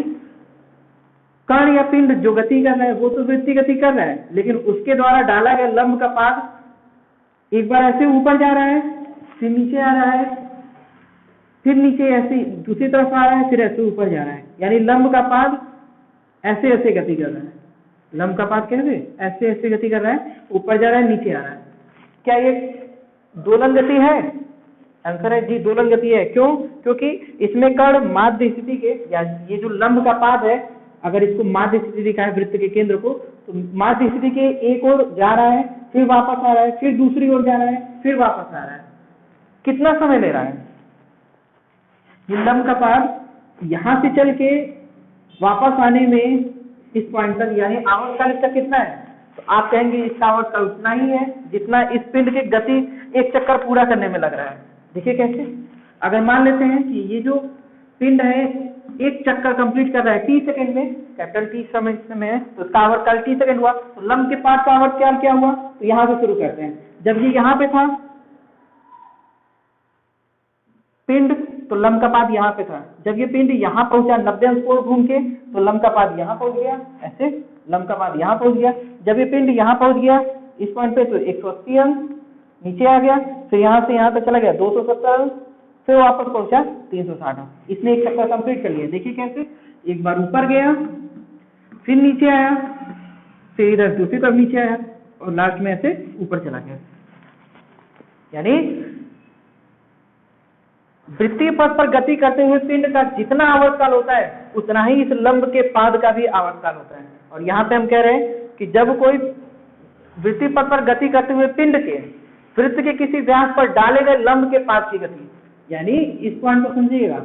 कण या पिंड जो गति कर रहा है वो तो वृत्तीय गति कर रहा है, लेकिन उसके द्वारा डाला गया लंब का पाद एक बार ऐसे ऊपर जा रहा है, फिर नीचे आ रहा है, फिर नीचे ऐसे दूसरी तरफ आ रहा है, फिर ऐसे ऊपर जा रहा है। यानी लंब का पाद ऐसे ऐसे गति कर रहा है, लंब का पाद कैसे ऐसे ऐसे गति कर रहा है, ऊपर जा रहा है, नीचे आ रहा है। क्या ये दोलन गति है? आंसर है जी, दोलन गति है। क्यों? क्योंकि इसमें कण माध्य स्थिति के, या ये जो लंब का पाद है, अगर इसको माध्य स्थिति दिखा है वृत्त के केंद्र को, तो माध्य स्थिति के एक ओर जा रहा है, फिर वापस आ रहा है, फिर दूसरी ओर जा रहा है, फिर वापस आ रहा है। कितना समय ले रहा है? ये लंब का पाद यहाँ से चल के वापस आने में इस पॉइंट तक, यानी आवर्तकाल इसका कितना है? तो आप कहेंगे इसका आवर्तकाल उतना ही है जितना इस पिंड की गति एक चक्कर पूरा करने में लग रहा है। देखिए कैसे, अगर मान लेते हैं कि ये जो पिंड है एक चक्कर कंप्लीट कर रहा है t सेकंड में, कैपिटल T समय में है, तो उसका आवर्तकाल t सेकंड हुआ। तो लंब के पाद का आवर्तकाल क्या हुआ? तो यहाँ से शुरू करते हैं। जब ये यहाँ पे था पिंड, तो लंब का पाद यहाँ पे था। जब ये पिंड यहाँ पहुंचा 90 अंश कोण घूम के, तो लंब का पाद यहाँ पहुंच गया, ऐसे लंब का पाद यहाँ पहुंच गया। जब ये पिंड यहाँ पहुंच गया इस पॉइंट पे, तो 180 अंश नीचे आ गया, फिर यहाँ से यहाँ तक चला गया 270 अंश, फिर वापस पहुंचा 360 अंश। इसने एक चक्कर कंप्लीट कर लिया। देखिए कैसे, एक बार ऊपर गया, फिर नीचे आया, फिर इधर दूसरी तरफ नीचे आया, और लास्ट में ऐसे ऊपर चला गया। यानी वृत्तीय पथ पर गति करते हुए पिंड का जितना आवर्तकाल होता है उतना ही इस लंब के पाद का भी आवर्तकाल होता है। और यहाँ पे हम कह रहे हैं कि जब कोई वृत्तीय पथ पर गति करते हुए पिंड के वृत्त के किसी व्यास पर डाले गए लंब के पाद की गति, यानी इस पॉइंट को समझिएगा,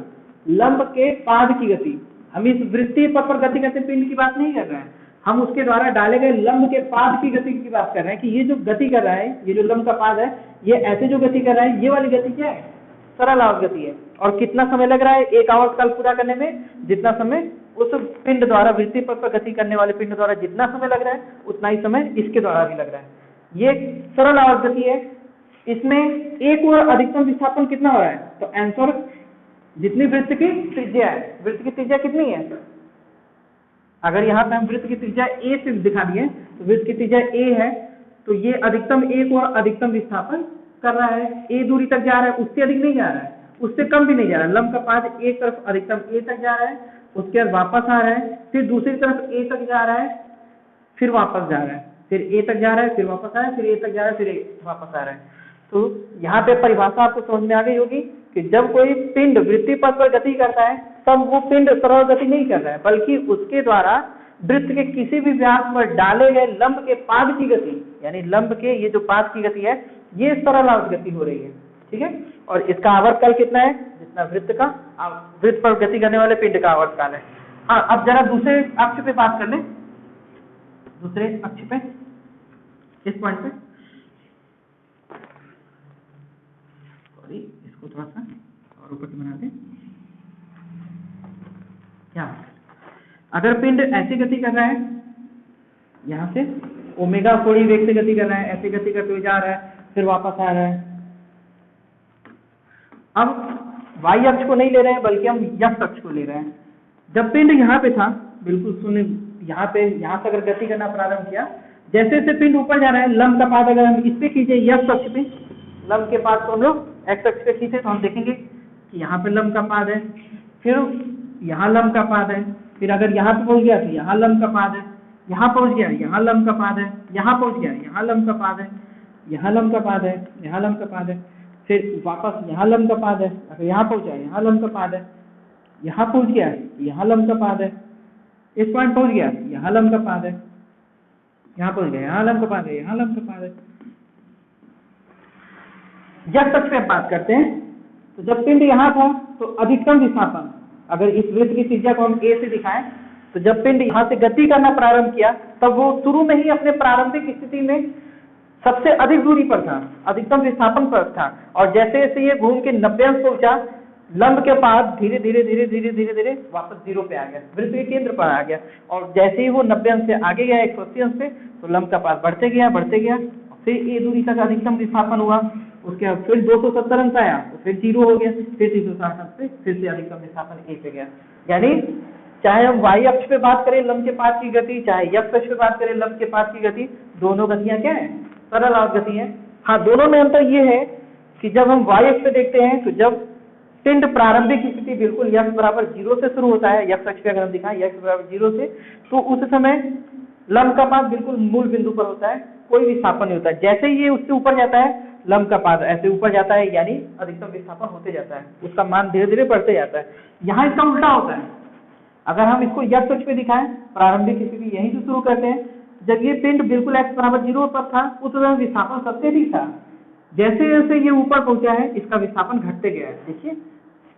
लंब के पाद की गति, हम इस वृत्तीय पथ पर गति करते पिंड की बात नहीं कर रहे हैं, हम उसके द्वारा डाले गए लंब के पाद की गति की बात कर रहे हैं कि ये जो गति कर रहा है, ये जो लंब का पाद है, ये ऐसे जो गति कर रहा है, ये वाली गति क्या है? सरल आवर्त गति है। और कितना समय लग रहा है एक आवर्तकाल पूरा करने में? जितना समय उस पिंड द्वारा, वृत्तीय पथ पर गति करने वाले पिंड द्वारा जितना समय लग रहा है उतना ही समय इसके द्वारा भी लग रहा है। ये सरल आवर्त गति है। इसमें एक और अधिकतम विस्थापन कितना हो रहा है? तो आंसर जितनी वृत्त की त्रिज्या है, वृत्त की त्रिज्या कितनी है? अगर यहाँ पे हम वृत्त की त्रिज्या ए से दिखा दिए तो वृत्त की त्रिज्या ए है, तो ये अधिकतम ए को अधिकतम विस्थापन कर रहा है, ए दूरी तक जा रहा है, उससे अधिक नहीं जा रहा है, उससे कम भी नहीं जा रहा है। लंब का पाद एक तरफ अधिकतम ए तक जा रहा है, उसके बाद वापस आ रहा है, फिर दूसरी तरफ ए तक जा रहा है, फिर वापस जा रहा है, फिर ए तक जा रहा है, फिर वापस आ रहा है, फिर ए तक जा रहा है, फिर वापस आ रहा है। तो यहाँ पे परिभाषा आपको समझ में आ गई होगी कि जब कोई पिंड वृत्तीय पथ पर गति करता है तब वो पिंड सरल गति नहीं कर रहा है, बल्कि उसके द्वारा वृत्त के किसी भी व्यास पर डाले गए लंब के पाद की गति, यानी लंब के ये जो पाद की गति है ये सरल गति हो रही है। ठीक है, और इसका आवर्तकाल कितना है? जितना वृत्त का वृत्त पर गति करने वाले पिंड का आवर्तकाल है। हाँ, अब जरा दूसरे अक्ष पे बात कर ले, दूसरे अक्ष पे, इस पॉइंट पे, सॉरी इसको थोड़ा सा और ऊपर से बना दे। क्या अगर पिंड ऐसे गति कर रहा है, यहाँ से ओमेगा कोणीय वेग से गति कर रहा है, ऐसे गति करते हुए जा रहा है, फिर वापस आ रहा है। अब वाई अक्ष को नहीं ले रहे हैं बल्कि हम एक्स अक्ष को ले रहे हैं। जब पिंड यहाँ पे था, बिल्कुल सुने, यहाँ पे, यहाँ से अगर गति करना प्रारंभ किया, जैसे जैसे पिंड ऊपर जा रहा है, लंब का पाद अगर हम इस पे खींचे एक्स अक्ष पे, लंब के पाद को हम लोग एक्स अक्ष पे खींचे तो हम देखेंगे कि यहाँ पे लंब का पाद है, फिर यहाँ लंब का पाद है, फिर अगर यहाँ पे पहुंच गया तो यहाँ लंब का पाद है, यहाँ पहुंच गया यहाँ लंब का पाद है, यहाँ पहुंच गया यहाँ लंब का पाद है, यहाँ लंब का पाद है, यहाँ लंब का पाद है, फिर वापस यहाँ लंब का पाद है, अगर यहाँ पहुंचा यहाँ लंब का पाद है, यहाँ पहुंच गया यहाँ लंब का पाद है, इस पॉइंट पहुंच गया यहाँ लंब का पाद है, यहाँ पहुंच गया यहाँ लंब का पाद है, यहाँ लंब का पाद है। जब तक से बात करते हैं तो जब पिंड यहाँ था तो अधिकतम विस्थापन, अगर इस वृत्त की त्रिज्या को हम ए से दिखाएं तो जब पिंड यहाँ से गति करना प्रारंभ किया तब वो शुरू में ही अपने प्रारंभिक स्थिति में सबसे अधिक दूरी पर था, अधिकतम विस्थापन पर था, और जैसे जैसे ये घूम के 90 अंश पहुंचा, लंब के पाद धीरे धीरे धीरे धीरे धीरे धीरे वापस जीरो पे आ गया, वृत्त के केंद्र पर आ गया, और जैसे ही वो 90 अंश से आगे गया 180 अंश पे, तो लंब का पाद बढ़ते गया, फिर ए दूरी तक अधिकतम विस्थापन हुआ, उसके बाद फिर 270 अंश आया तो फिर जीरो हो गया, फिर 360 अंश पे फिर से अधिकतम विस्थापन ए पे गया। यानी चाहे हम वाई अक्ष पे बात करें लंब के पाद की गति, चाहे एक्स अक्ष पे बात करें लंब के पाद की गति, दोनों गतियां क्या है? सरल गति है। हाँ, दोनों में अंतर ये है कि जब हम वाई अक्ष पे देखते हैं तो जब पिंड प्रारंभिक स्थिति बिल्कुल x बराबर 0 से शुरू होता है, x अक्ष पे अगर हम दिखाएं x बराबर 0 से, तो उस समय लंब का पाद बिल्कुल मूल बिंदु पर होता है, कोई विस्थापन नहीं होता है। जैसे ही ये उससे ऊपर जाता है लंब का पाद ऐसे ऊपर जाता है, यानी अधिकतम विस्थापन होते जाता है, उसका मान धीरे धीरे बढ़ते जाता है। यहाँ इसका उल्टा होता है, अगर हम इसको x अक्ष पे दिखाएं, प्रारंभिक स्थिति यहीं से शुरू करते हैं, जब ये पिंड बिल्कुल x बराबर 0 पर था उस समय विस्थापन सबसे अधिक था, जैसे जैसे ये ऊपर पहुंचा है इसका विस्थापन घटते गया है। देखिए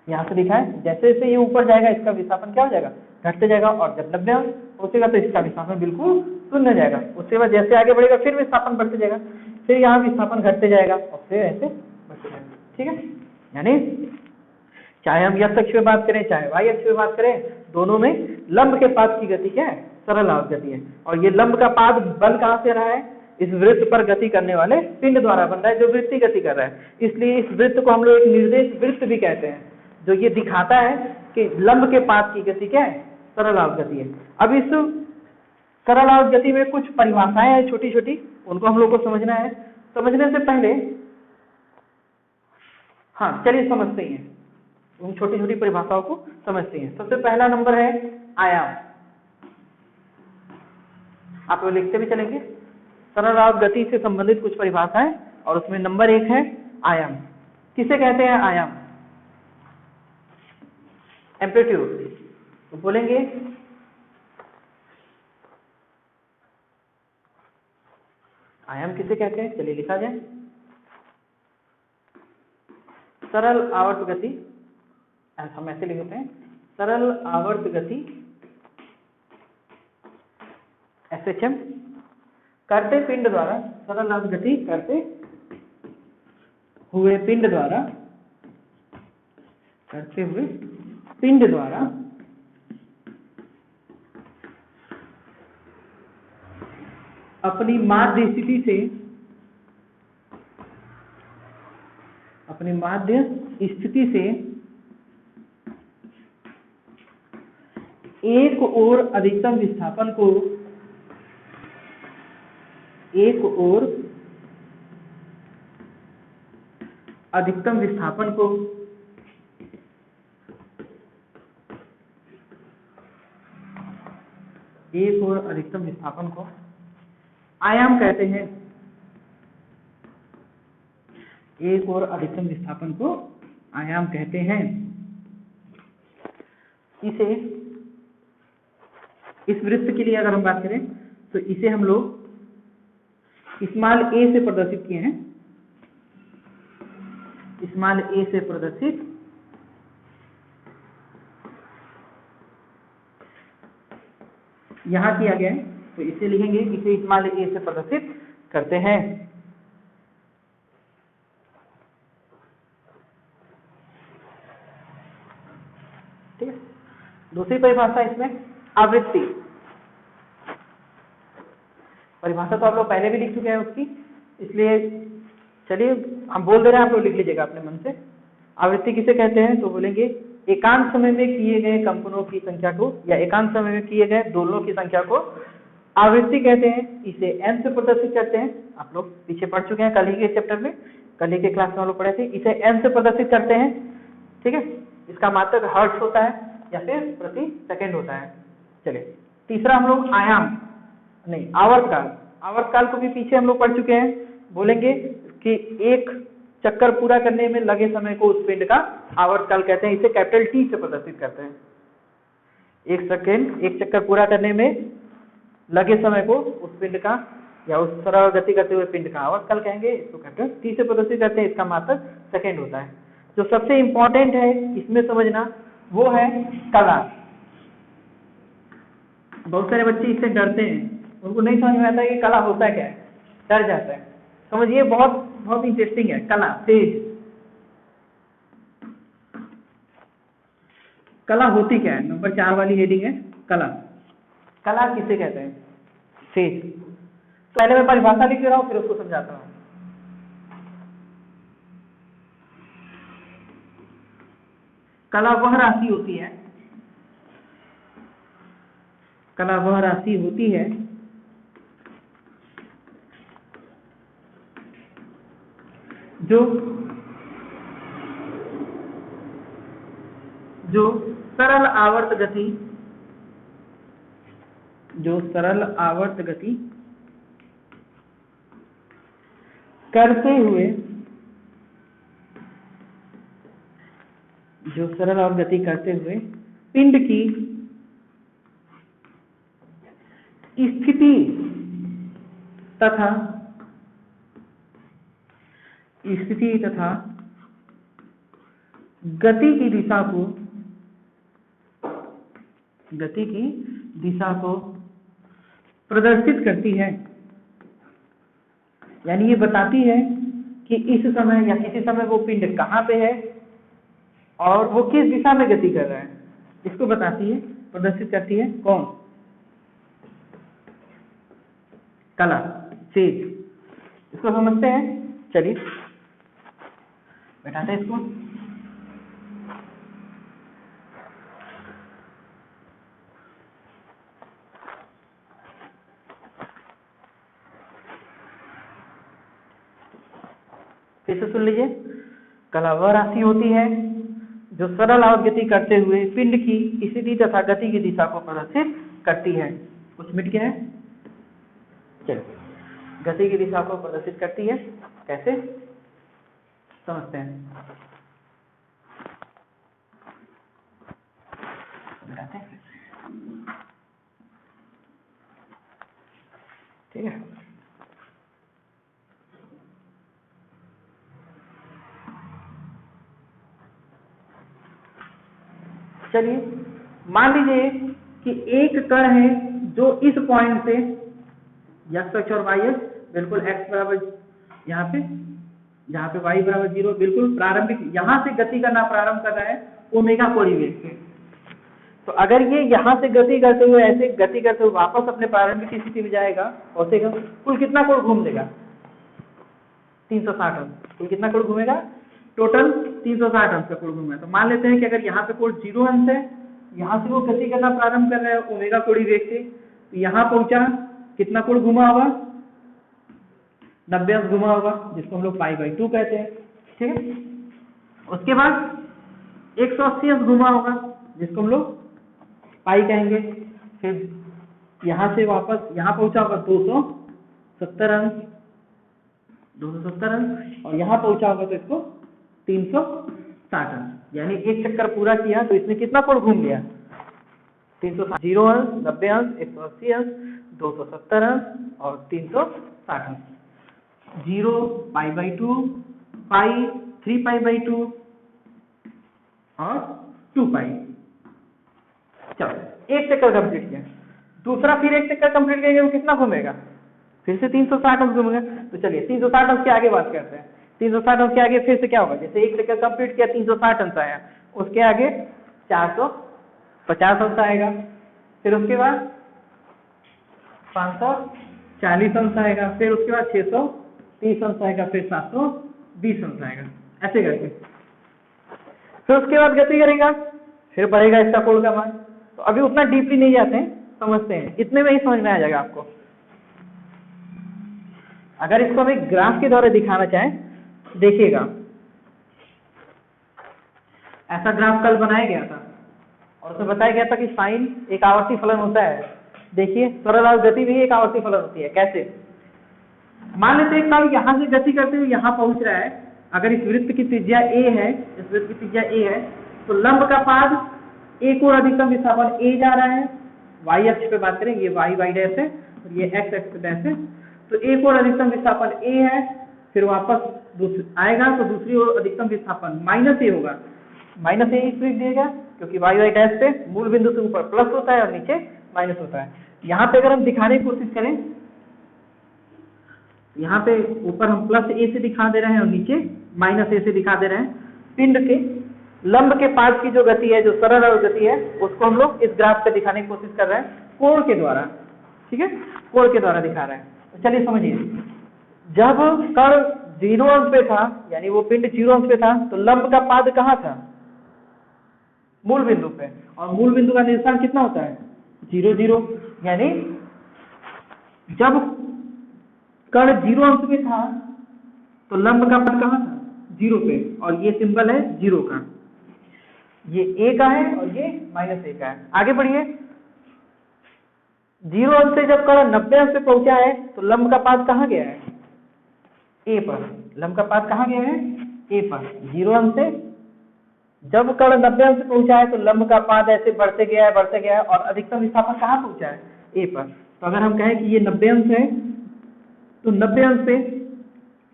यहाँ से दिखाएं, जैसे जैसे ये ऊपर जाएगा इसका विस्थापन क्या हो जाएगा? घटते जाएगा, और जब 90 अंश पहुंचेगा तो इसका विस्थापन बिल्कुल शून्य जाएगा। उसके बाद जैसे आगे बढ़ेगा फिर विस्थापन बढ़ते जाएगा, फिर यहाँ विस्थापन घटते जाएगा और फिर ऐसे बढ़ते जाएगा। ठीक है, यानी चाहे हम x अक्ष पे बात करें चाहे y अक्ष पे बात करें, दोनों में लंब के पाद की गति क्या है? सरल गति है। और ये लंब का पाद बन कहाँ से रहा है? इस वृत्त पर गति करने वाले पिंड द्वारा बन रहा है, जो वृत्तीय गति कर रहा है। इसलिए इस वृत्त को हम लोग एक निर्देश वृत्त भी कहते हैं, जो ये दिखाता है कि लंब के पाद की गति क्या है? सरल गति है। अब इस सरल गति में कुछ परिभाषाएं हैं छोटी छोटी, उनको हम लोग को समझना है। समझने से पहले हाँ चलिए समझते हैं, उन छोटी छोटी परिभाषाओं को समझते हैं। सबसे पहला नंबर है आयाम, आप लोग लिखते भी चलेंगे। सरल गति से संबंधित कुछ परिभाषाएं, और उसमें नंबर 1 है आयाम। किसे कहते हैं आयाम? एम्पलीट्यूड, तो बोलेंगे आयाम किसे कहते हैं? चलिए लिखा जाए, सरल आवर्त गति, हम ऐसे लिखते हैं, सरल आवर्त गति SHM करते पिंड द्वारा, सरल आवर्त गति करते हुए पिंड द्वारा, करते हुए पिंड द्वारा अपनी माध्य स्थिति से, अपनी माध्य स्थिति से एक और अधिकतम विस्थापन को आयाम कहते हैं। एक और अधिकतम विस्थापन को आयाम कहते हैं। इसे, इस वृत्त के लिए अगर हम बात करें तो इसे हम लोग स्मॉल a से प्रदर्शित किए हैं। स्मॉल a से प्रदर्शित यहां किया गया है, तो इसे लिखेंगे, इसे स्मॉल a से प्रदर्शित करते हैं। ठीक है। दूसरी परिभाषा इसमें आवृत्ति। परिभाषा तो आप लोग पहले भी लिख चुके हैं उसकी, इसलिए चलिए हम बोल दे रहे हैं, आप लोग लिख लीजिएगा अपने मन से। आवृत्ति किसे कहते हैं? तो बोलेंगे एकांत समय में किए गए कंपनों की संख्या को या एकांत समय में किए गए दोलनों की संख्या को आवृत्ति कहते हैं। इसे n से प्रदर्शित करते हैं। आप लोग पीछे पढ़ चुके हैं, कल ही के चैप्टर में, कल ही के क्लास में हम लोग पढ़े थे। इसे n से प्रदर्शित करते हैं। ठीक है। इसका मात्रक हर्ट्ज होता है या फिर प्रति सेकेंड होता है। चलिए तीसरा हम लोग आयाम नहीं आवर्तकाल। आवर्तकाल को भी पीछे हम लोग पढ़ चुके हैं। बोलेंगे कि एक चक्कर पूरा करने में लगे समय को उस पिंड का आवर्तकाल कहते हैं। इसे कैपिटल T से प्रदर्शित करते हैं। एक चक्कर पूरा करने में लगे समय को उस पिंड का या उस तरह गति करते हुए पिंड का आवर्तकाल कहेंगे। इसको कैपिटल T से प्रदर्शित करते हैं। इसका मात्रक सेकेंड होता है। जो सबसे इंपॉर्टेंट है इसमें समझना वो है कला। बहुत सारे बच्चे इससे डरते हैं, उनको नहीं समझ में आता है कि कला होता क्या है, डर जाता है। समझिए बहुत बहुत इंटरेस्टिंग है कला। तेज कला होती क्या है? नंबर 4 वाली हेडिंग है कला। कला किसे कहते हैं? तेज। तो पहले मैं परिभाषा लिख दे रहा हूं, फिर उसको समझाता हूं। कला वह राशि होती है, कला वह राशि होती है जो सरल आवर्त गति करते हुए पिंड की स्थिति तथा गति की दिशा को प्रदर्शित करती है। यानी ये बताती है कि इस समय या किसी समय वो पिंड कहाँ पे है और वो किस दिशा में गति कर रहा है। इसको बताती है, प्रदर्शित करती है। कौन? कला, तेज। इसको समझते हैं। चलिए बैठाते हैं इसको। फिर से सुन लीजिए। कला वह राशि होती है जो सरल आवर्त गति करते हुए पिंड की स्थिति तथा गति की दिशा को प्रदर्शित करती है। कुछ मिट गया है। चलिए, गति की दिशा को प्रदर्शित करती है। कैसे समझते हैं? ठीक है। चलिए मान लीजिए कि एक कण है जो इस पॉइंट से x अक्ष और y अक्ष बिल्कुल x बराबर यहाँ पे, जहाँ पे y बराबर 0 बिल्कुल प्रारंभिक, यहाँ से गति करना प्रारंभ कर रहा है ओमेगा कोणीय वेग से। तो अगर ये यहाँ से गति करते हुए ऐसे गति करते हुए वापस अपने प्रारंभिक स्थिति में जाएगा और कुल कितना कोण घूम लेगा? 360 अंश। कुल कितना कोण घूमेगा? टोटल 360 अंश का कोण घूमेगा। तो मान लेते हैं कि अगर यहाँ पे कोण 0 अंश है यहाँ से वो गति करना प्रारंभ कर रहा है ओमेगा कोणीय वेग से, तो यहाँ पहुंचा, कितना कोण घुमा होगा, 90 अंश घुमा होगा, जिसको हम लोग π/2 कहते हैं। ठीक है, उसके बाद 180 अंश घुमा होगा, जिसको हम लोग पाई कहेंगे। फिर यहाँ से वापस यहाँ पहुंचा होगा 270 अंश, 270 अंश, और यहाँ पहुंचा होगा तो इसको 360 अंश, यानी एक चक्कर पूरा किया तो इसने कितना कोण घूम लिया, 360, 0 अंश, 90 अंश, 180 अंश, 270 अंश और 360 अंश। 0 π/2, पाई 3π/2 और 2π। चलो एक चक्कर कंप्लीट किया, दूसरा फिर एक चक्कर कंप्लीट करेंगे, वो कितना घूमेगा, फिर से 360 अंश घूमेगा। तो चलिए 360 अंश के आगे बात करते हैं। 360 अंश के आगे फिर से क्या होगा, जैसे एक चक्कर कंप्लीट किया 360 अंश आया, उसके आगे 450 अंश आएगा, फिर उसके बाद 540 अंश आएगा, फिर उसके बाद 630 अंश आएगा, फिर 720 अंश आएगा, ऐसे करके। फिर उसके बाद गति करेगा, फिर बढ़ेगा इसका कोण का मान। तो अभी उतना डीपली नहीं जाते हैं, समझते हैं, इतने में ही समझ में आ जाएगा आपको। अगर इसको हम एक ग्राफ के द्वारा दिखाना चाहें, देखिएगा ऐसा ग्राफ कल बनाया गया था और उसमें बताया गया था कि साइन एक आवर्ती फलन होता है। देखिए सरल गति भी एक आवर्ती फलन होती है। कैसे, मान लेते हैं कण यहाँ से गति करते हुए यहाँ पहुंच रहा है, अगर इस वृत्त की त्रिज्या a है, इस वृत्त की त्रिज्या a है, तो लंब का पाद एक और अधिकतम विस्थापन a जा रहा है, y अक्ष पे बात करें, ये y डैश है और ये x अक्ष पे डैश है, तो एक और अधिकतम विस्थापन a है, फिर वापस आएगा तो दूसरी ओर अधिकतम विस्थापन -a होगा। -a इसलिए दिएगा क्योंकि y डैश पे मूल बिंदु से ऊपर प्लस होता है और नीचे माइनस होता है। यहाँ पे अगर हम दिखाने की कोशिश करें, यहाँ पे ऊपर हम +a से दिखा दे रहे हैं और नीचे -a से दिखा दे रहे हैं। पिंड के लंब के पाद की जो गति है, जो सरल गति है, उसको हम लोग इस ग्राफ पे दिखाने की कोशिश कर रहे हैं कोण के द्वारा। ठीक है, कोण के द्वारा दिखा रहे हैं। तो चलिए समझिए, जब कण 0 अंश पे था, यानी वो पिंड 0 अंश पे था, तो लंब का पाद कहाँ था, मूल बिंदु पे, और मूल बिंदु का निर्देशांक कितना होता है 0 0, यानी जब कण 0 अंश में था तो लंब का पाद कहाँ था 0 पे, और ये सिंबल है 0 का, ये a का है और ये -a का है। आगे बढ़िए, 0 अंश से जब कण 90 अंश पे पहुंचा है तो लंब का पाद कहाँ गया है, a पर। लंब का पाद कहाँ गया है, a पर। 0 अंश से जब कण 90 अंश पे पहुंचा है तो लंब का पाद ऐसे बढ़ते गया है और अधिकतम विस्थापन कहाँ पहुंचा है, a पर। तो अगर हम कहें कि ये 90 अंश है तो 90 अंश पे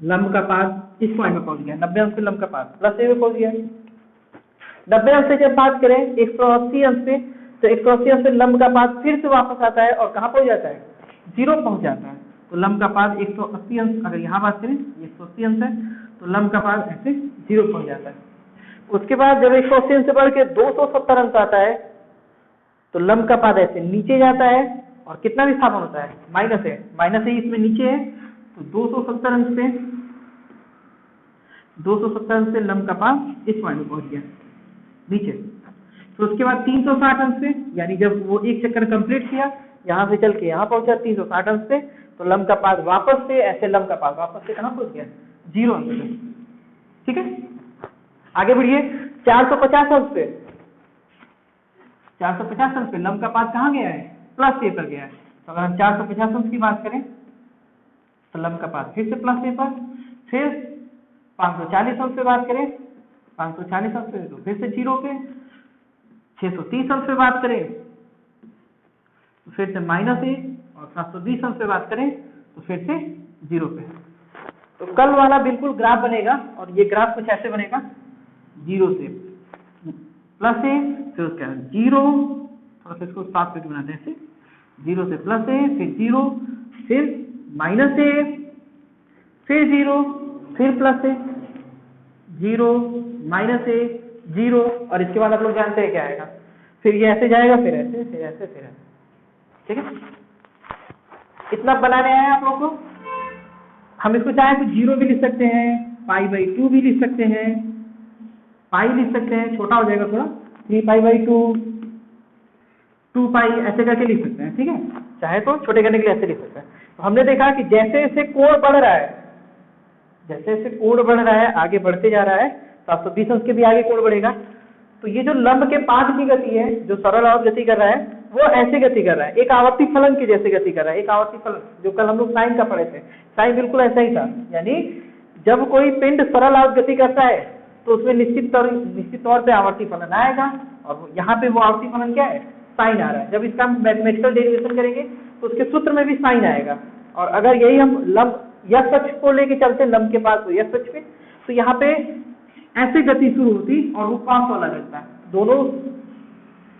लंब का पाद इस पॉइंट में पहुंच गया, 90 अंश पे लंब का पाद +a पे पहुंच गया। 90 अंश से जब बात करें 180 अंश पे, तो 180 अंश पे लंब का पाद फिर से वापस आता है और कहाँ पहुंच जाता है, 0 पहुंच जाता है। तो लंब का पाद 180 अंश, अगर यहाँ बात करें ये 180 अंश है, तो लंब का पाद ऐसे 0 पहुंच जाता है। उसके बाद जब 180 अंश से बढ़ के 270 अंश आता है तो लंब का पाद ऐसे नीचे जाता है और कितना विस्थापन होता है, -a इसमें नीचे है, तो 270 अंश से लंब का पाद इस पॉइंट में पहुंच गया नीचे। तो उसके बाद 360 अंश से, यानी जब वो एक चक्कर कंप्लीट किया, यहाँ से चल के यहाँ पहुंचा 360 अंश से, तो लंब का पाद वापस से ऐसे लंब का पाद वापस से कहाँ पहुंच गया, 0 अंश पे। ठीक है, आगे बढ़िए, 450 अंश पे, 450 अंश पे लंब का पाद कहाँ गया है, +a पर गया है। तो अगर हम 450 अंश की बात करें तो लंब का पाद फिर से +a पर, फिर 540 अंश पे बात करें, 540 अंश पे तो फिर से 0 पे, 630 अंश पे बात करें तो फिर से -a, और 720 अंश पे बात करें तो फिर से 0 पे। तो कल वाला बिल्कुल ग्राफ बनेगा, और ये ग्राफ कुछ ऐसे बनेगा, 0 से +a, फिर उसके बाद 0, थोड़ा सा इसको साफ करके बनाते हैं ऐसे, 0 से +a, फिर 0, फिर -a, फिर 0, फिर +a, 0, -a, 0, और इसके बाद आप लोग जानते हैं क्या आएगा, फिर ये ऐसे जाएगा, फिर ऐसे, फिर ऐसे, फिर ऐसे। ठीक है, इतना बनाने आए आप लोग को। हम इसको चाहे तो 0 भी लिख सकते हैं, π/2 भी लिख सकते हैं, पाई लिख सकते हैं, छोटा हो जाएगा थोड़ा, 3π/2, 2 पाई ऐसे करके लिख सकते हैं, ठीक है। चाहे तो छोटे करने के लिए ऐसे लिख सकते हैं। तो हमने देखा कि जैसे जैसे कोण बढ़ रहा है, जैसे जैसे कोण बढ़ रहा है, आगे बढ़ते जा रहा है, 720 अंश के भी आगे कोण बढ़ेगा। तो ये जो लंब के पाद की गति है, जो सरल आवर्त गति कर रहा है, वो ऐसे गति कर रहा है, एक आवर्ती फलन की जैसे गति कर रहा है। एक आवर्ती फलन जो कल हम लोग साइन का पढ़े थे, साइन बिल्कुल ऐसा ही था। यानी जब कोई पिंड सरल आवर्त गति करता है तो उसमें निश्चित तौर पे आवर्ती फलन आएगा, और यहाँ पे वो आवर्ती फलन क्या है, साइन आ रहा है। जब इसका मैथमेटिकल डेरिवेशन करेंगे तो उसके सूत्र में भी साइन आएगा। और अगर यही हम लंब यक्ष अक्ष को लेके चलते लंब के पास यक्ष अक्ष पे, तो यहाँ पे ऐसे गति शुरू होती और वो पास वाला लगता है। दोनों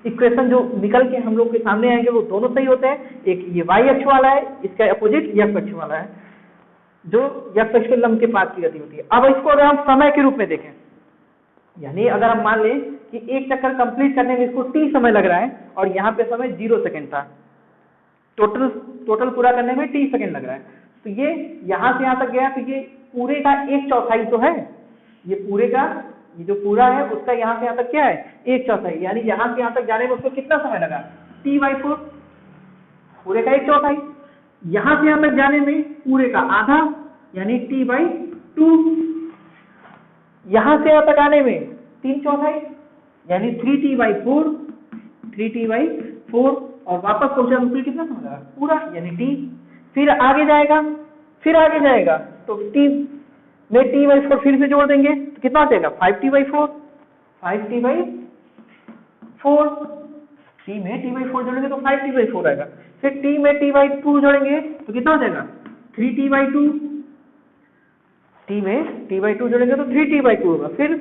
इक्वेशन जो निकल के हम लोग के सामने आएंगे वो दोनों सही होते हैं। एक ये y अक्ष वाला है, इसका अपोजिट x अक्ष वाला है, जो x अक्ष के लंब के पास की गति होती है। अब इसको अगर हम समय के रूप में देखें, यानी अगर हम मान लें कि एक चक्कर कंप्लीट करने में इसको t समय लग रहा है और यहाँ पे समय 0 सेकंड था, टोटल पूरा करने में t सेकंड लग रहा है, तो ये यहाँ से यहाँ तक गया, तो ये पूरे का 1/4 तो है। ये पूरे का, ये जो पूरा है उसका यहाँ से यहाँ तक क्या है, 1/4, यानी यहाँ से यहाँ तक जाने में उसको कितना समय लगा, t/4, पूरे का 1/4। यहाँ से यहाँ तक जाने में पूरे का आधा, यानी t/2। यहाँ से यहाँ तक आने में 3/4, यानी 3t/4, 3t/4, और वापस पहुंचा तो फिर कितना समय लगा, पूरा, यानी t। फिर आगे जाएगा, फिर आगे जाएगा, तो t में t/4 फिर से जोड़ देंगे तो कितना हो जाएगा, 5t/4, 5t/4, t में t/4 जोड़ेंगे तो 5t/4 आएगा। फिर t में t/2 जोड़ेंगे तो कितना हो जाएगा, 3t/2, t में t/2 जोड़ेंगे तो 3t/2 होगा। फिर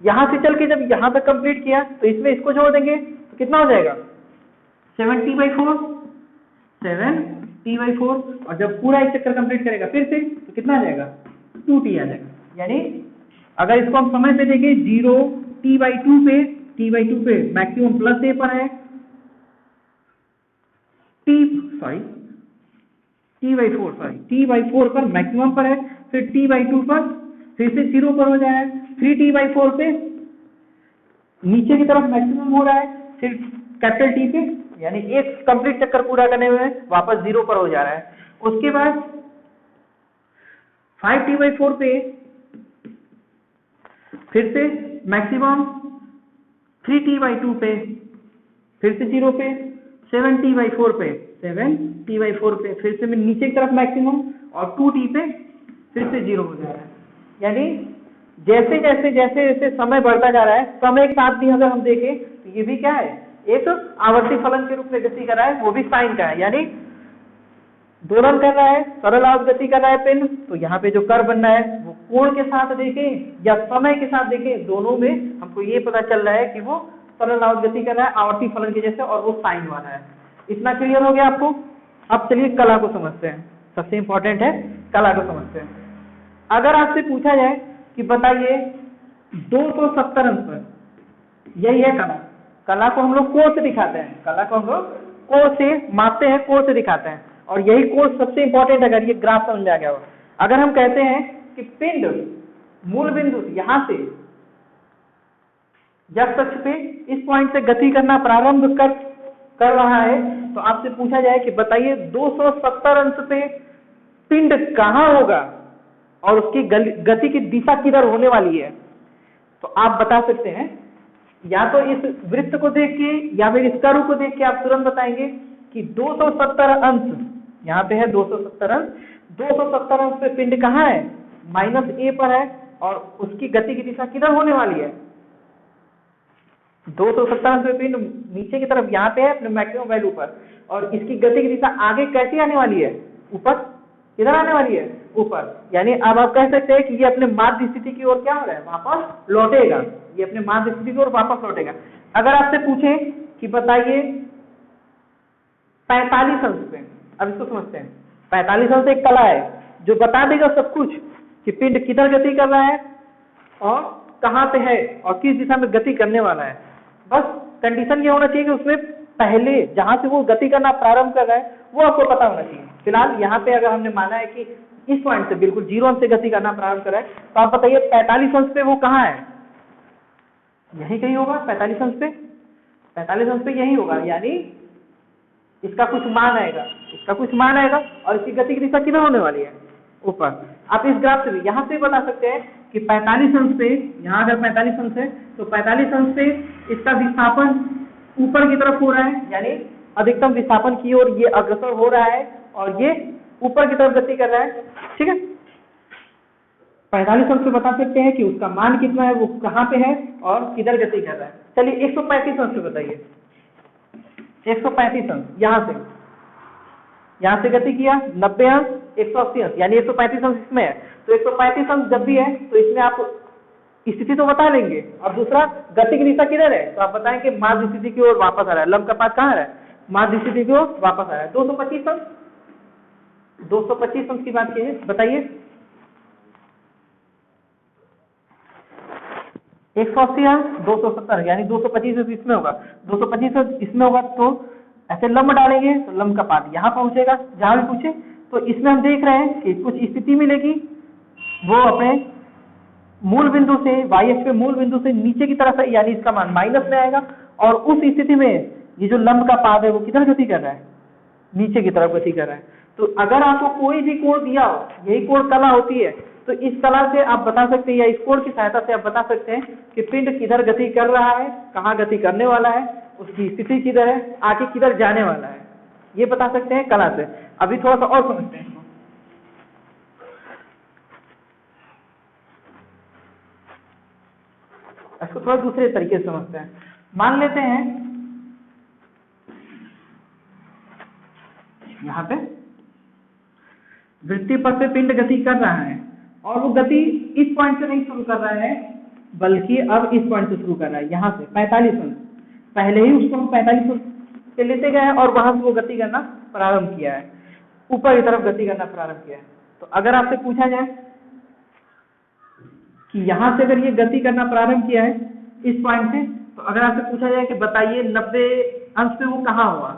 यहाँ से चल के जब यहाँ तक कंप्लीट किया तो इसमें इसको जोड़ देंगे तो कितना हो जाएगा, 7t/4, 7t/4, और जब पूरा एक चक्कर कंप्लीट करेगा फिर से तो कितना आ जाएगा, 2t आ जाएगा। यानी अगर इसको हम समय पे देखें, 0 t/2 पे मैक्सिमम प्लस a पर है, t/4 पर मैक्सिमम पर है, फिर t/2 पर फिर से 0 पर हो जाए, 3t/4 पे नीचे की तरफ मैक्सिमम हो रहा है, फिर कैपिटल T पे, यानी एक कंप्लीट चक्कर पूरा करने में वापस 0 पर हो जा रहा है। उसके बाद 5t/4 पे फिर से मैक्सिमम, 3t/2 पे फिर से 0 पे, 7t/4 पे फिर से नीचे की तरफ मैक्सिमम, और 2t पे फिर से 0 हो जा रहा है। यानी जैसे जैसे जैसे जैसे समय बढ़ता जा रहा है, समय के साथ भी अगर हम देखें तो ये भी क्या है, एक आवर्ती फलन के रूप में गति कर रहा है, वो भी साइन का है। यानी दोलन कर रहा है, सरल आवर्त गति कर रहा है पिंड, तो यहाँ पे जो कर्व बन रहा है वो कोण के साथ देखें या समय के साथ देखें, दोनों में हमको ये पता चल रहा है कि वो सरल आवर्त गति कर रहा है आवर्ती फलन के जैसे, और वो साइन वाला है। इतना क्लियर हो गया आपको। अब चलिए कला को समझते हैं, सबसे इंपॉर्टेंट है कला को समझते हैं। अगर आपसे पूछा जाए कि बताइए 270 अंश पर, यही है कला। कला को हम लोग कोण से दिखाते हैं, कला को हम लोग कोण से मापते हैं, कोण से दिखाते हैं, और यही कोण सबसे इंपॉर्टेंट है। अगर ये ग्राफ समझ में आ गया हो, अगर हम कहते हैं कि पिंड मूल बिंदु यहां से x अक्ष पे इस पॉइंट से गति करना प्रारंभ कर रहा है, तो आपसे पूछा जाए कि बताइए 270 अंश पे पिंड कहां होगा और उसकी गति की दिशा किधर होने वाली है, तो आप बता सकते हैं या तो इस वृत्त को देख के या फिर इस कर्व को देख के आप तुरंत बताएंगे कि 270 अंश यहाँ पे है, 270 अंश, 270 अंश पे पिंड कहाँ है, -a पर है, और उसकी गति की दिशा किधर होने वाली है, 270 अंश पे पिंड नीचे की तरफ यहाँ पे है अपने मैक्सिमम वैल्यू पर, और इसकी गति की दिशा आगे कैसे आने वाली है, ऊपर, किधर आने वाली है, ऊपर। यानी अब आप कह सकते हैं कि ये अपने माध्य स्थिति की ओर क्या हो रहा है, वापस लौटेगा, ये अपने माध्य स्थिति की ओर वापस लौटेगा। अगर आपसे पूछे कि बताइए 45 अंश पे, अब इसको समझते हैं। 45 अंश एक कला है जो बता देगा सब कुछ कि पिंड किधर गति कर रहा है और कहाँ पे है और किस दिशा में गति करने वाला है। बस कंडीशन ये होना चाहिए कि उसमें पहले जहां से वो गति करना प्रारंभ कर रहा है वो आपको पता होना चाहिए। फिलहाल यहाँ पे अगर हमने माना है कि इस पॉइंट से बिल्कुल 0 अंश से गति करना प्रारंभ कर रहा है, तो आप बताइए 45 अंश पे वो कहाँ है, यही कहीं होगा 45 अंश पे, 45 अंश पे यही होगा। यानी इसका कुछ मान आएगा, इसका कुछ मान आएगा और इसकी गति की दिशा किधर होने वाली है, ऊपर। आप इस ग्राफ से भी यहाँ से बता सकते हैं कि 45 अंश पे, यहाँ अगर 45 अंश है तो 45 अंश पे इसका विस्थापन ऊपर की तरफ हो रहा है, यानी अधिकतम विस्थापन की ओर ये अग्रसर हो रहा है और ये ऊपर की तरफ गति कर रहा है, ठीक है। 45 अंश पे बता सकते हैं कि उसका मान कितना है, वो कहाँ पे है और किधर गति कर रहा है। चलिए 135 अंश पे बताइए। 135 अंश यहाँ से गति किया, 90 अंश, 180 अंश, यानी 135 अंश इसमें है। तो 135 अंश जब भी है तो इसमें आप स्थिति तो बता लेंगे, और दूसरा गति की दिशा किधर है, तो आप बताएंगे माध्य स्थिति की ओर वापस आ रहा है। लंब का पाथ कहाँ आ रहा है, माध्य स्थिति की ओर वापस आ रहा है। 225 अंश, 225 अंश की बात कीजिए, बताइए। 180 अंश, 270, यानी 225 अंश इसमें होगा, 225 अंश इसमें होगा। तो ऐसे लंब डालेंगे तो लंब का पाथ यहाँ पहुंचेगा, जहां भी पूछे। तो इसमें हम देख रहे हैं कि कुछ स्थिति मिलेगी, वो अपने मूल बिंदु से, वाई अक्ष पे मूल बिंदु से नीचे की तरफ है, यानी इसका मान माइनस में आएगा। और उस स्थिति में ये जो लंब का पाथ है वो किधर गति कर रहा है, नीचे की तरफ गति कर रहा है। तो अगर आपको कोई भी कोण दिया हो, यही कोण कला होती है, तो इस कला से आप बता सकते हैं, या इस कोण की सहायता से आप बता सकते हैं कि पिंड किधर गति कर रहा है, कहाँ गति करने वाला है, उसकी स्थिति किधर है, आगे किधर जाने वाला है, ये बता सकते हैं कला से। अभी थोड़ा सा और समझते हैं इसको थोड़ा दूसरे तरीके से समझते हैं। मान लेते हैं यहाँ पे वृत्तीय पथ पे पिंड गति कर रहा है, और वो गति इस पॉइंट से नहीं शुरू कर रहा है, बल्कि अब इस पॉइंट से शुरू कर रहा है, यहाँ से 45 अंश। पहले ही उसको हम 45 अंश से लेते गए और वहां से वो गति करना प्रारंभ किया है, ऊपर की तरफ गति करना प्रारंभ किया है। तो अगर आपसे पूछा जाए कि यहाँ से अगर ये गति करना प्रारंभ किया है इस पॉइंट से, तो अगर आपसे पूछा जाए कि बताइए 90 अंश पे वो कहाँ हुआ,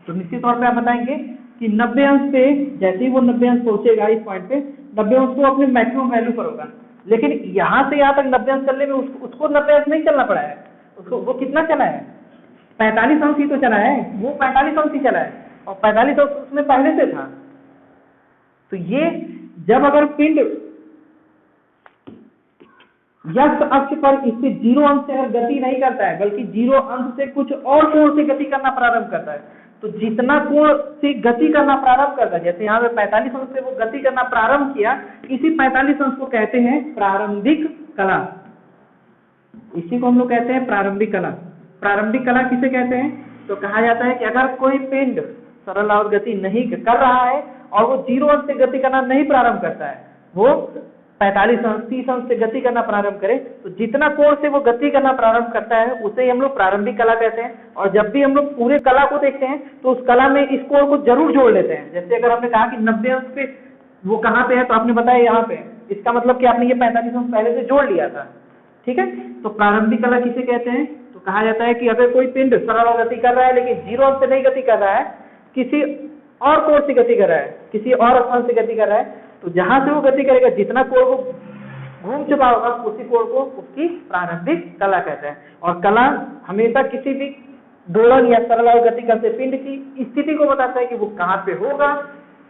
तो निश्चित तौर पे आप बताएंगे कि 90 अंश पे, जैसे ही वो 90 अंश पहुंचेगा इस पॉइंट पे, 90 अंश को अपने मैक्सिमम वैल्यू पर होगा। लेकिन यहाँ से यहाँ तक 90 अंश चलने में उसको 90 अंश नहीं चलना पड़ा है, उसको वो कितना चला है, 45 अंश ही तो चला है, वो 45 अंश ही चला है, और 45 अंश उसमें पहले से था। तो ये जब अगर पिंड यक्ष अक्ष पर इससे 0 अंश से अगर गति नहीं करता है, बल्कि 0 अंश से कुछ और कोण से गति करना प्रारंभ करता है, तो जितना कोण से गति करना प्रारंभ करता है, जैसे यहाँ पे 45 अंश से वो गति करना प्रारंभ किया, इसी 45 अंश को कहते हैं प्रारंभिक कला। इसी को हम लोग कहते हैं प्रारंभिक कला। प्रारंभिक कला किसे कहते हैं, तो कहा जाता है कि अगर कोई पिंड सरल और गति नहीं कर रहा है और वो 0 अंश से गति करना नहीं प्रारंभ करता है, वो 45 अंश 30 अंश से गति करना प्रारंभ करे, तो जितना कोण से वो गति करना प्रारंभ करता है उसे हम लोग प्रारंभिक कला कहते हैं। और जब भी हम लोग पूरे कला को देखते हैं तो उस कला में इस कोण को जरूर जोड़ लेते हैं। जैसे अगर हमने कहा कि 90 अंश पे वो कहाँ पे है, तो आपने बताया यहाँ पे, इसका मतलब कि आपने ये 45 अंश पहले से जोड़ लिया था, ठीक है। तो प्रारंभिक कला किसे कहते हैं, तो कहा जाता है कि अगर कोई पिंड सरल गति कर रहा है लेकिन 0 अंश से नहीं गति कर रहा है, किसी और कोण से गति कर रहा है, किसी और स्थान से गति कर रहा है, तो जहां से वो गति करेगा, जितना कोण को घूम चुका होगा, उसी कोण को उसकी प्रारंभिक कला कहते हैं। और कला हमेशा किसी भी दोलन या सरल गति करते पिंड की स्थिति को बताता है कि वो कहाँ पे होगा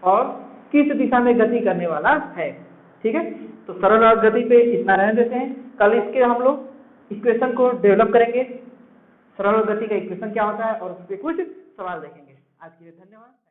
और किस दिशा में गति करने वाला है, ठीक है। तो सरल और गति पे इतना रहने देते हैं। कल इसके हम लोग इक्वेशन को डेवलप करेंगे, सरल और गति का इक्वेशन क्या होता है और उस पर कुछ सवाल देखेंगे। आज के लिए धन्यवाद।